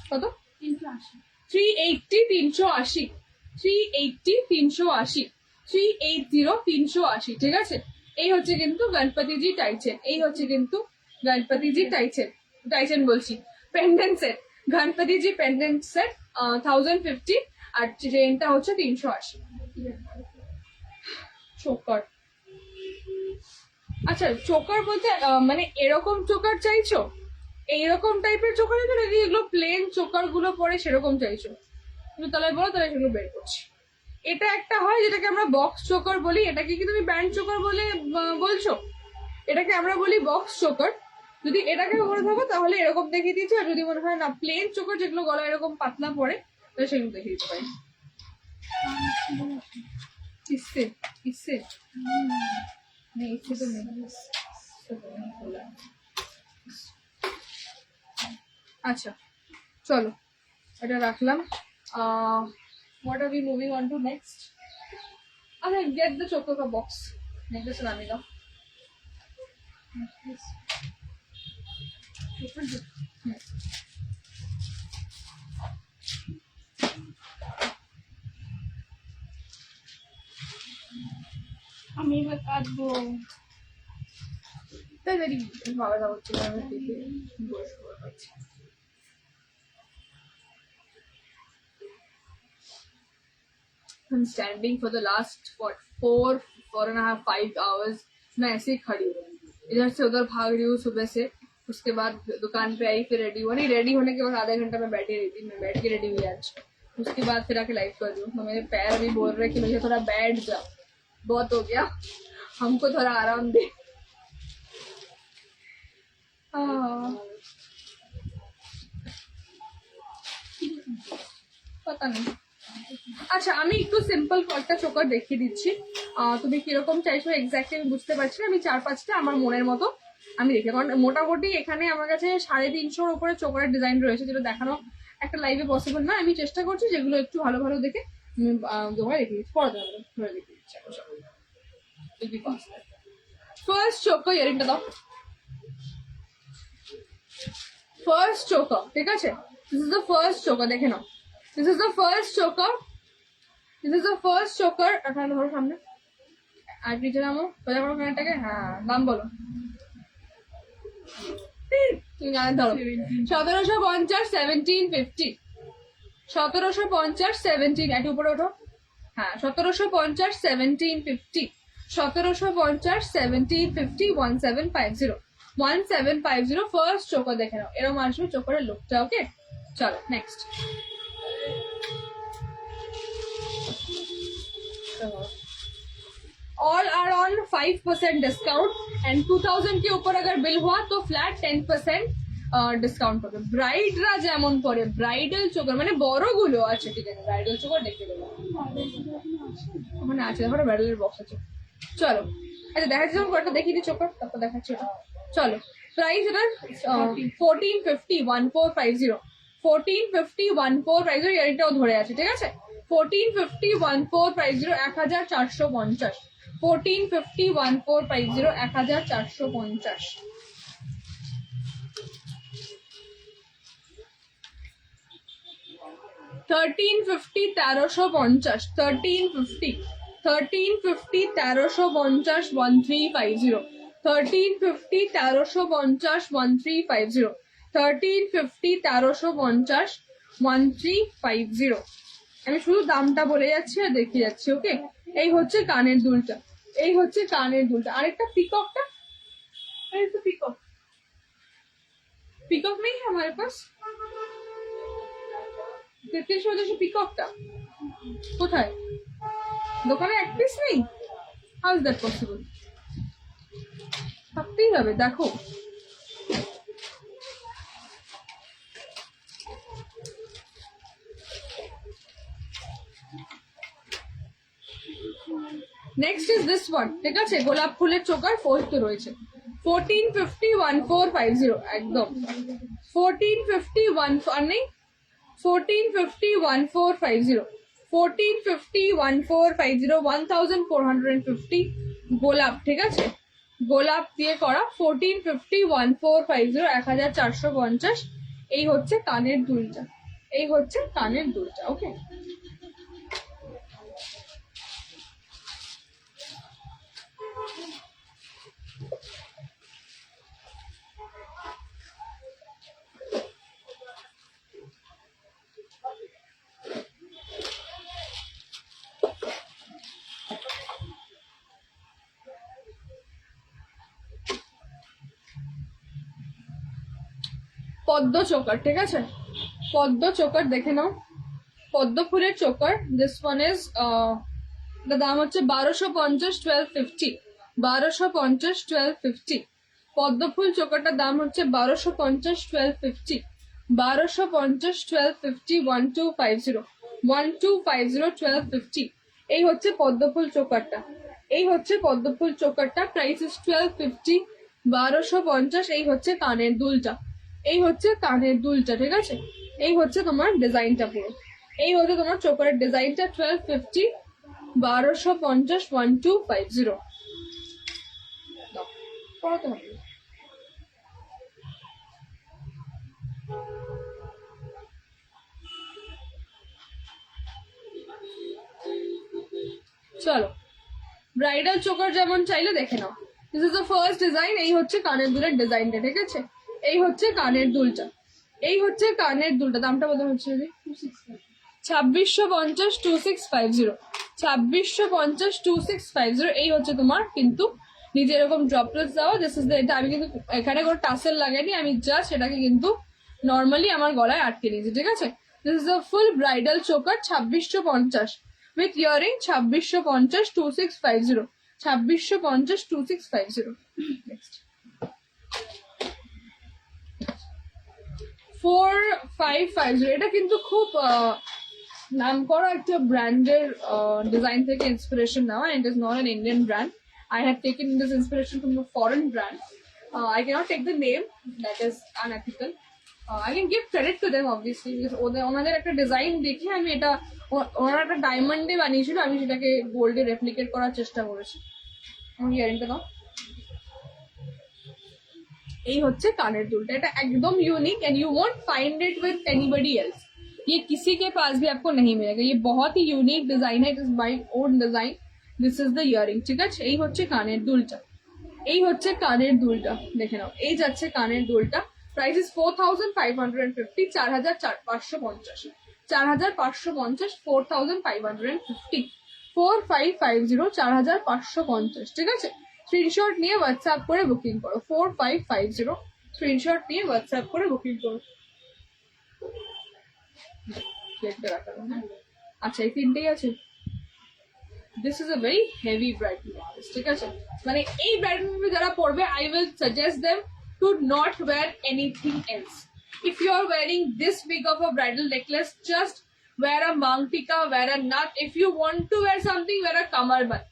কত? 380। 380, 380, 380, 380, 380, 380, ঠিক আছে? এই হচ্ছে কিন্তু গণপতিজি টাইচেন, এই হচ্ছে কিন্তু গণপতিজি টাইচেন, টাইচেন বলছি, পেন্ডেন্ট সেট। গণপতিজি পেন্ডেন্ট সেট 1050, আর চেনটা হচ্ছে 380। চোকার, আচ্ছা চোকার বলতে মানে এরকম চোকার চাইছো, এইরকম টাইপের চোকার চাইছো, নাকি এগুলো প্লেন চোকার গুলো পরে সেরকম চাইছো? তুমি তাহলে বলো, তাহলে সেগুলো বের করছি। এটা একটা হয় যেটাকে আমরা বক্স চোকার বলি, এটাকে কি তুমি ব্যান্ড চোকার বলে বলছো? এটাকে আমরা বলি বক্স চোকার। যদি এটাকে বলে থাকো তাহলে এরকম দেখিয়ে দিচ্ছি, আর যদি মনে হয় না প্লেন চোকার যেগুলো গলা এরকম পাতলা পড়ে, তাহলে সেগুলো দেখিয়ে দিতে পারি। কিসে কিসে नहीं, इससे तो नहीं। আচ্ছা চলো, এটা রাখলাম। what are we moving on to next? আচ্ছা get the choco box, necklace নামি দাও। আমি এবার কাটবো। তাড়াতাড়ি ভালো না হচ্ছে, আমি দেখে বসে পড়ছি। I'm standing for the last what 4.5 5 hours। मैं ऐसे ही खड़ी हूँ, इधर से उधर भाग रही हूँ सुबह से। उसके बाद दुकान पे आई, फिर रेडी हुआ, नहीं रेडी होने के बाद आधा घंटा मैं बैठी रही थी, मैं बैठ के रेडी हुई आज। उसके बाद फिर आके लाइव कर रही हूँ। तो मेरे पैर अभी बोल रहे कि मुझे थोड़ा बैठ जा, बहुत हो गया, हमको थोड़ा आराम दे। पता नहीं। আচ্ছা আমি একটু সিম্পল একটা চোকার দেখিয়ে দিচ্ছি, তুমি কিরকম চাইছো এক্স্যাক্টলি আমি বুঝতে পারছি না। আমি 4-5টা আমার মনের মতো আমি দেখি, কারণ মোটামুটি এখানে আমার কাছে 350-র উপরে চোকারের ডিজাইন রয়েছে, যেটা দেখানো একটা লাইভে পসিবল না। আমি চেষ্টা করছি যেগুলো একটু ভালো ভালো দেখে তোমায় দেখিয়ে দিচ্ছি, পরে ধরে দেখিয়ে দিচ্ছি। ফার্স্ট চোকার ইয়ারিংটা দাও, ফার্স্ট চোকার, ঠিক আছে? This is the first choker, দেখে নাও। This is the first choker. This is the first choker. এখানে ধরো সামনে, আর পিছনে নামো, সোজা করো কানেরটাকে। হ্যাঁ দাম বলো, তুমি গানে ধরো। 1750, 1750, 1750, 17, একটু উপরে ওঠো। হ্যাঁ 1750, 1750, 1750, 1750, 1750, 1750 ফার্স্ট চোকার দেখে নাও। এরকম আসবে চোকারের লুকটা। ওকে চলো next. All are on 5% discount, and 2000 के ऊपर अगर बिल हुआ तो फ्लैट 10% ডিসকাউন্ট পাবে। ব্রাইডরা যেমন পরে, ব্রাইডাল চোকার মানে বড়গুলো আছে, ঠিক আছে? ব্রাইডাল চোকার দেখতে দেবো, ওখানে আছে, দেখো ব্রাইডালের বক্স আছে। চলো আচ্ছা দেখাচ্ছি, যখন কয়েকটা দেখিয়ে দিই চোকার, তারপর দেখাচ্ছি ওটা। চলো প্রাইস এটা 1450, 1450, 1450, 1450, ইয়ারিংটাও ধরে আছে, ঠিক আছে? 1450, 1450, 1450, 1450, 1450, 1450। 1350 1350 1350 1350 1350 1350 1350 1350 1350 1350 1350 1350 আমি শুধু দামটা বলে যাচ্ছি আর দেখিয়ে যাচ্ছি। ওকে, এই হচ্ছে কানের দুলটা, এই হচ্ছে কানের দুলটা। আরেকটা পিককটা, আরেকটা পিকক, পিকক নেই আমার পাস 3300 পিককটা কোথায়? দোকানে এক পিস নেই? How is that possible? থাকতেই হবে, দেখো। নেক্সট ইজ দিস ওয়ান, ঠিক আছে? গোলাপ ফুলের চোকার ফোর্থ রয়েছে 1450 1450 একদম 1450 আর নেই 1450 1450 1450 1450 1450 গোলাপ, ঠিক আছে? গোলাপ দিয়ে করা 1450 1450 1450। এই হচ্ছে কানের দুলটা, এই হচ্ছে কানের দুলটা। ওকে, পদ্ম চোকার, ঠিক আছে? পদ্ম চোকার দেখে নাও, পদ্ম ফুলের চোকার। দিস ওয়ান ইজ দাম হচ্ছে 1250 1250 1250 1250। পদ্ম ফুল চোকারটার দাম হচ্ছে 1250 1250 1250 1250 1250 1250 1250। এই হচ্ছে পদ্ম ফুল চোকারটা, এই হচ্ছে পদ্ম ফুল চোকারটা, প্রাইস ইজ 1250 1250। এই হচ্ছে কানের দুলটা, এই হচ্ছে কানের দুলটা, ঠিক আছে? এই হচ্ছে তোমার ডিজাইনটা পুরো, এই হচ্ছে তোমার চোকারের ডিজাইনটা 1250 1250 1250। পড়াতে হবে। চলো, ব্রাইডাল চোকার যেমন চাইলে দেখে নাও। This is the first design. এই হচ্ছে কানের দুলের ডিজাইনটা, ঠিক আছে? এই হচ্ছে কানের দুলটা, এই হচ্ছে কানের দুলটা। দামটা বলতে হচ্ছে 2650 2650 2650 2650। এই হচ্ছে তোমার কিন্তু নিজে এরকম ড্রপলেটস দেওয়া। দিস ইজ দ্য, এটা আমি কিন্তু এখানে কোনো টাসেল লাগাইনি, আমি জাস্ট এটাকে কিন্তু নর্মালি আমার গলায় আটকে দিয়েছি, ঠিক আছে? This is the full bridal choker 2650 with earring 2650 2650 2650 2650। Next 4550। এটা কিন্তু খুব নাম করা একটা ব্র্যান্ডের ডিজাইন থেকে ইন্সপিরেশন নেওয়া। It is not an Indian brand. I have taken this inspiration from a foreign brand. I cannot take the name, that is unethical. I can give credit to them obviously, because ওনাদের একটা ডিজাইন দেখে আমি এটা, ওনারা একটা ডায়মন্ডে বানিয়েছিল, আমি সেটাকে গোল্ডে রেপ্লিকেট করার চেষ্টা করেছি। আমার ইয়ারিংটা দাও। এই হচ্ছে কানের দুলটা, এটা একদম unique and you won't find it with anybody else. ये किसी के पास भी आपको नहीं मिलेगा, ये बहुत ही यूनिक डिजाइन है, it is my own design. This is the earring, ঠিক আছে? এই হচ্ছে কানের দুলটা, এই হচ্ছে কানের দুলটা, দেখে নাও। এই যাচ্ছে কানের দুলটা, প্রাইস ইজ 4550 4550 4550 4550 4550 4550, ঠিক আছে? স্ক্রিনশট নিয়ে হোয়াটসঅ্যাপ করে বুকিং করো 4550। স্ক্রিনশট নিয়ে হোয়াটসঅ্যাপ করে বুকিং করো। আচ্ছা, এই তিনটেই আছে। This is a very heavy bridal necklace, ঠিক আছে? মানে এই ব্রাইডাল নেকলেস যারা পরবে, I will suggest them to not wear anything else. If you are wearing this big of a bridal necklace, just wear a mangtika, wear a nut. If you want to wear something, wear a kamarband.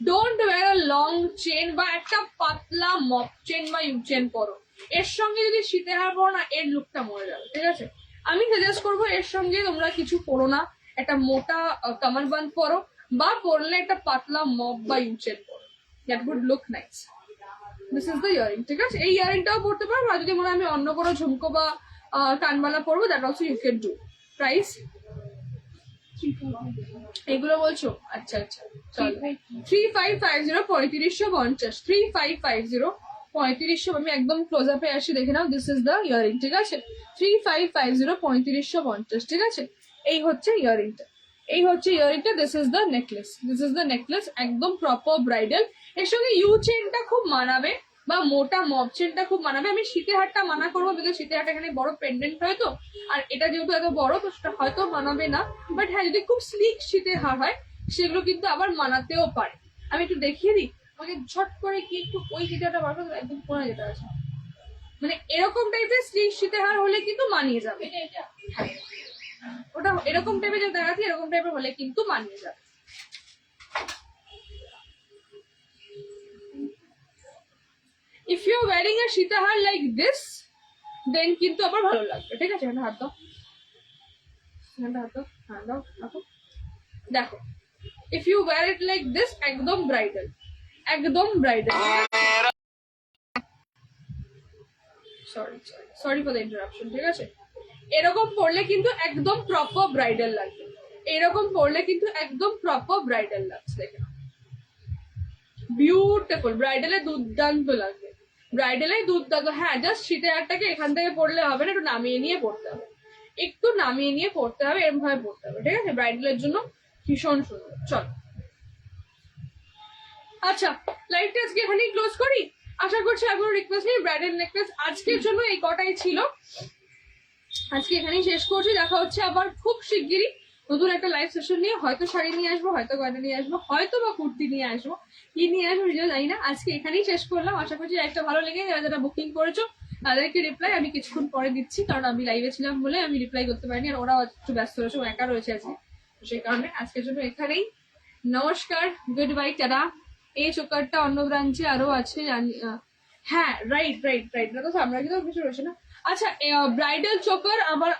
Don't wear a long chain বা একটা পাতলা মপ চেন বা ইউ চেন পরো। এর সঙ্গে যদি শীতের হার পরো না, এর লুকটা মরে যাবে, ঠিক আছে? আমি সাজেস্ট করবো এর সঙ্গে তোমরা কিছু পরো না, একটা মোটা কামারবান্দ পরো, বা পরলে একটা পাতলা মপ বা ইউ চেন পরো। That would look nice. This is the earring, ঠিক আছে? এই ইয়ারিংটাও পরতে পারো, আর যদি মনে হয় আমি অন্য কোনো ঝুমকো বা কানবালা পরবো, that also you can do. Price এগুলো বলছো? আচ্ছা আচ্ছা, চলো 3550 3550 3550 3500। আমি একদম ক্লোজ আপে আসি, দেখে নাও। দিস ইজ দ্য ইয়ারিং, ঠিক আছে? 3550 3550, ঠিক আছে? এই হচ্ছে ইয়ারিংটা, এই হচ্ছে ইয়ারিংটা। This is the necklace, this is the necklace, একদম প্রপার ব্রাইডাল। এর সঙ্গে ইউ চেনটা খুব মানাবে, বা মোটা মব চেনটা খুব মানাবে। আমি শীতের হারটা মানা করবো, বিকজ শীতের হারটা এখানে বড় পেন্ডেন্ট হয় তো, আর এটা যেহেতু এত বড় তো সেটা হয়তো মানাবে না। বাট হ্যাঁ, যদি খুব স্লিক শীতের হার হয় সেগুলো কিন্তু আবার মানাতেও পারে। আমি একটু দেখিয়ে দিই আমাকে ঝট করে, কি একটু ওই যেটা বার করে একদম কোনা যেটা আছে, মানে এরকম টাইপের স্লিক শীতের হার হলে কিন্তু মানিয়ে যাবে। হ্যাঁ, ওটা এরকম টাইপের যেটা দেখাচ্ছি, এরকম টাইপের হলে কিন্তু মানিয়ে যাবে। If you're wearing a সীতাহার like this, then কিন্তু আবার ভালো লাগবে, ঠিক আছে? হাত দাও, হাত দাও, হাত দাও, রাখো। দেখো, if you wear it like this, একদম ব্রাইডাল, একদম bridal. Sorry for the interruption, ঠিক আছে? এরকম পরলে কিন্তু একদম প্রপার ব্রাইডাল লাগবে, এরকম পরলে কিন্তু একদম প্রপার ব্রাইডাল লাগছে। দেখে বিউটিফুল, ব্রাইডালে দুর্দান্ত লাগবে, ব্রাইডালে দুর্দান্ত। হ্যাঁ, জাস্ট শীতের হারটাকে এখান থেকে পড়লে হবে না, একটু নামিয়ে নিয়ে পড়তে হবে, একটু নামিয়ে নিয়ে পড়তে হবে, এরকম ভাবে পড়তে হবে, ঠিক আছে? ব্রাইডালের জন্য ভীষণ সুন্দর। চলো, আচ্ছা, লাইভটা আজকে এখানেই ক্লোজ করি। আশা করছি আপনার রিকোয়েস্ট নেই। ব্রাইডাল নেকলেস আজকের জন্য এই কটাই ছিল, আজকে এখানেই শেষ করছি। দেখা হচ্ছে আবার খুব শিগগিরই নতুন একটা লাইভ সেশন নিয়ে। হয়তো শাড়ি নিয়ে আসবো, হয়তো গয়না নিয়ে আসবো, হয়তো বা কুর্তি নিয়ে আসবো, কি নিয়ে আসবো নিজেও জানি না। আজকে এখানেই শেষ করলাম। আশা করছি লাইভটা ভালো লেগে, যারা যারা বুকিং করেছো তাদেরকে রিপ্লাই আমি কিছুক্ষণ পরে দিচ্ছি, কারণ আমি লাইভে ছিলাম বলে আমি রিপ্লাই করতে পারিনি, আর ওরাও একটু ব্যস্ত রয়েছে, ও একা রয়েছে আজকে, সেই কারণে আজকের জন্য এখানেই। নমস্কার, গুড বাই, টাটা। এই চোকারটা অন্য ব্রাঞ্চে আরো আছে জানি। হ্যাঁ, রাইট রাইট রাইট, এটা তো আমরা কিন্তু কিছু রয়েছে না। আচ্ছা, ব্রাইডাল চোকার আমার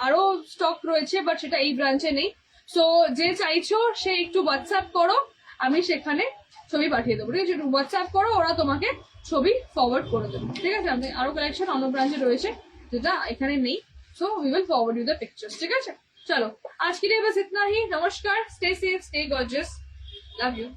আরো স্টক রয়েছে, বাট সেটা এই ব্রাঞ্চে নেই। সো যে চাইছো সে একটু হোয়াটসঅ্যাপ করো, আমি সেখানে ছবি পাঠিয়ে দেবো, ঠিক আছে? একটু হোয়াটসঅ্যাপ করো, ওরা তোমাকে ছবি ফরওয়ার্ড করে দেবো, ঠিক আছে? আমি আরো কালেকশন অন্য ব্রাঞ্চে রয়েছে যেটা এখানে নেই, so we will forward you the pictures, ঠিক আছে? চলো, आज के लिए बस इतना ही। नमस्कार, stay safe, stay gorgeous, love you.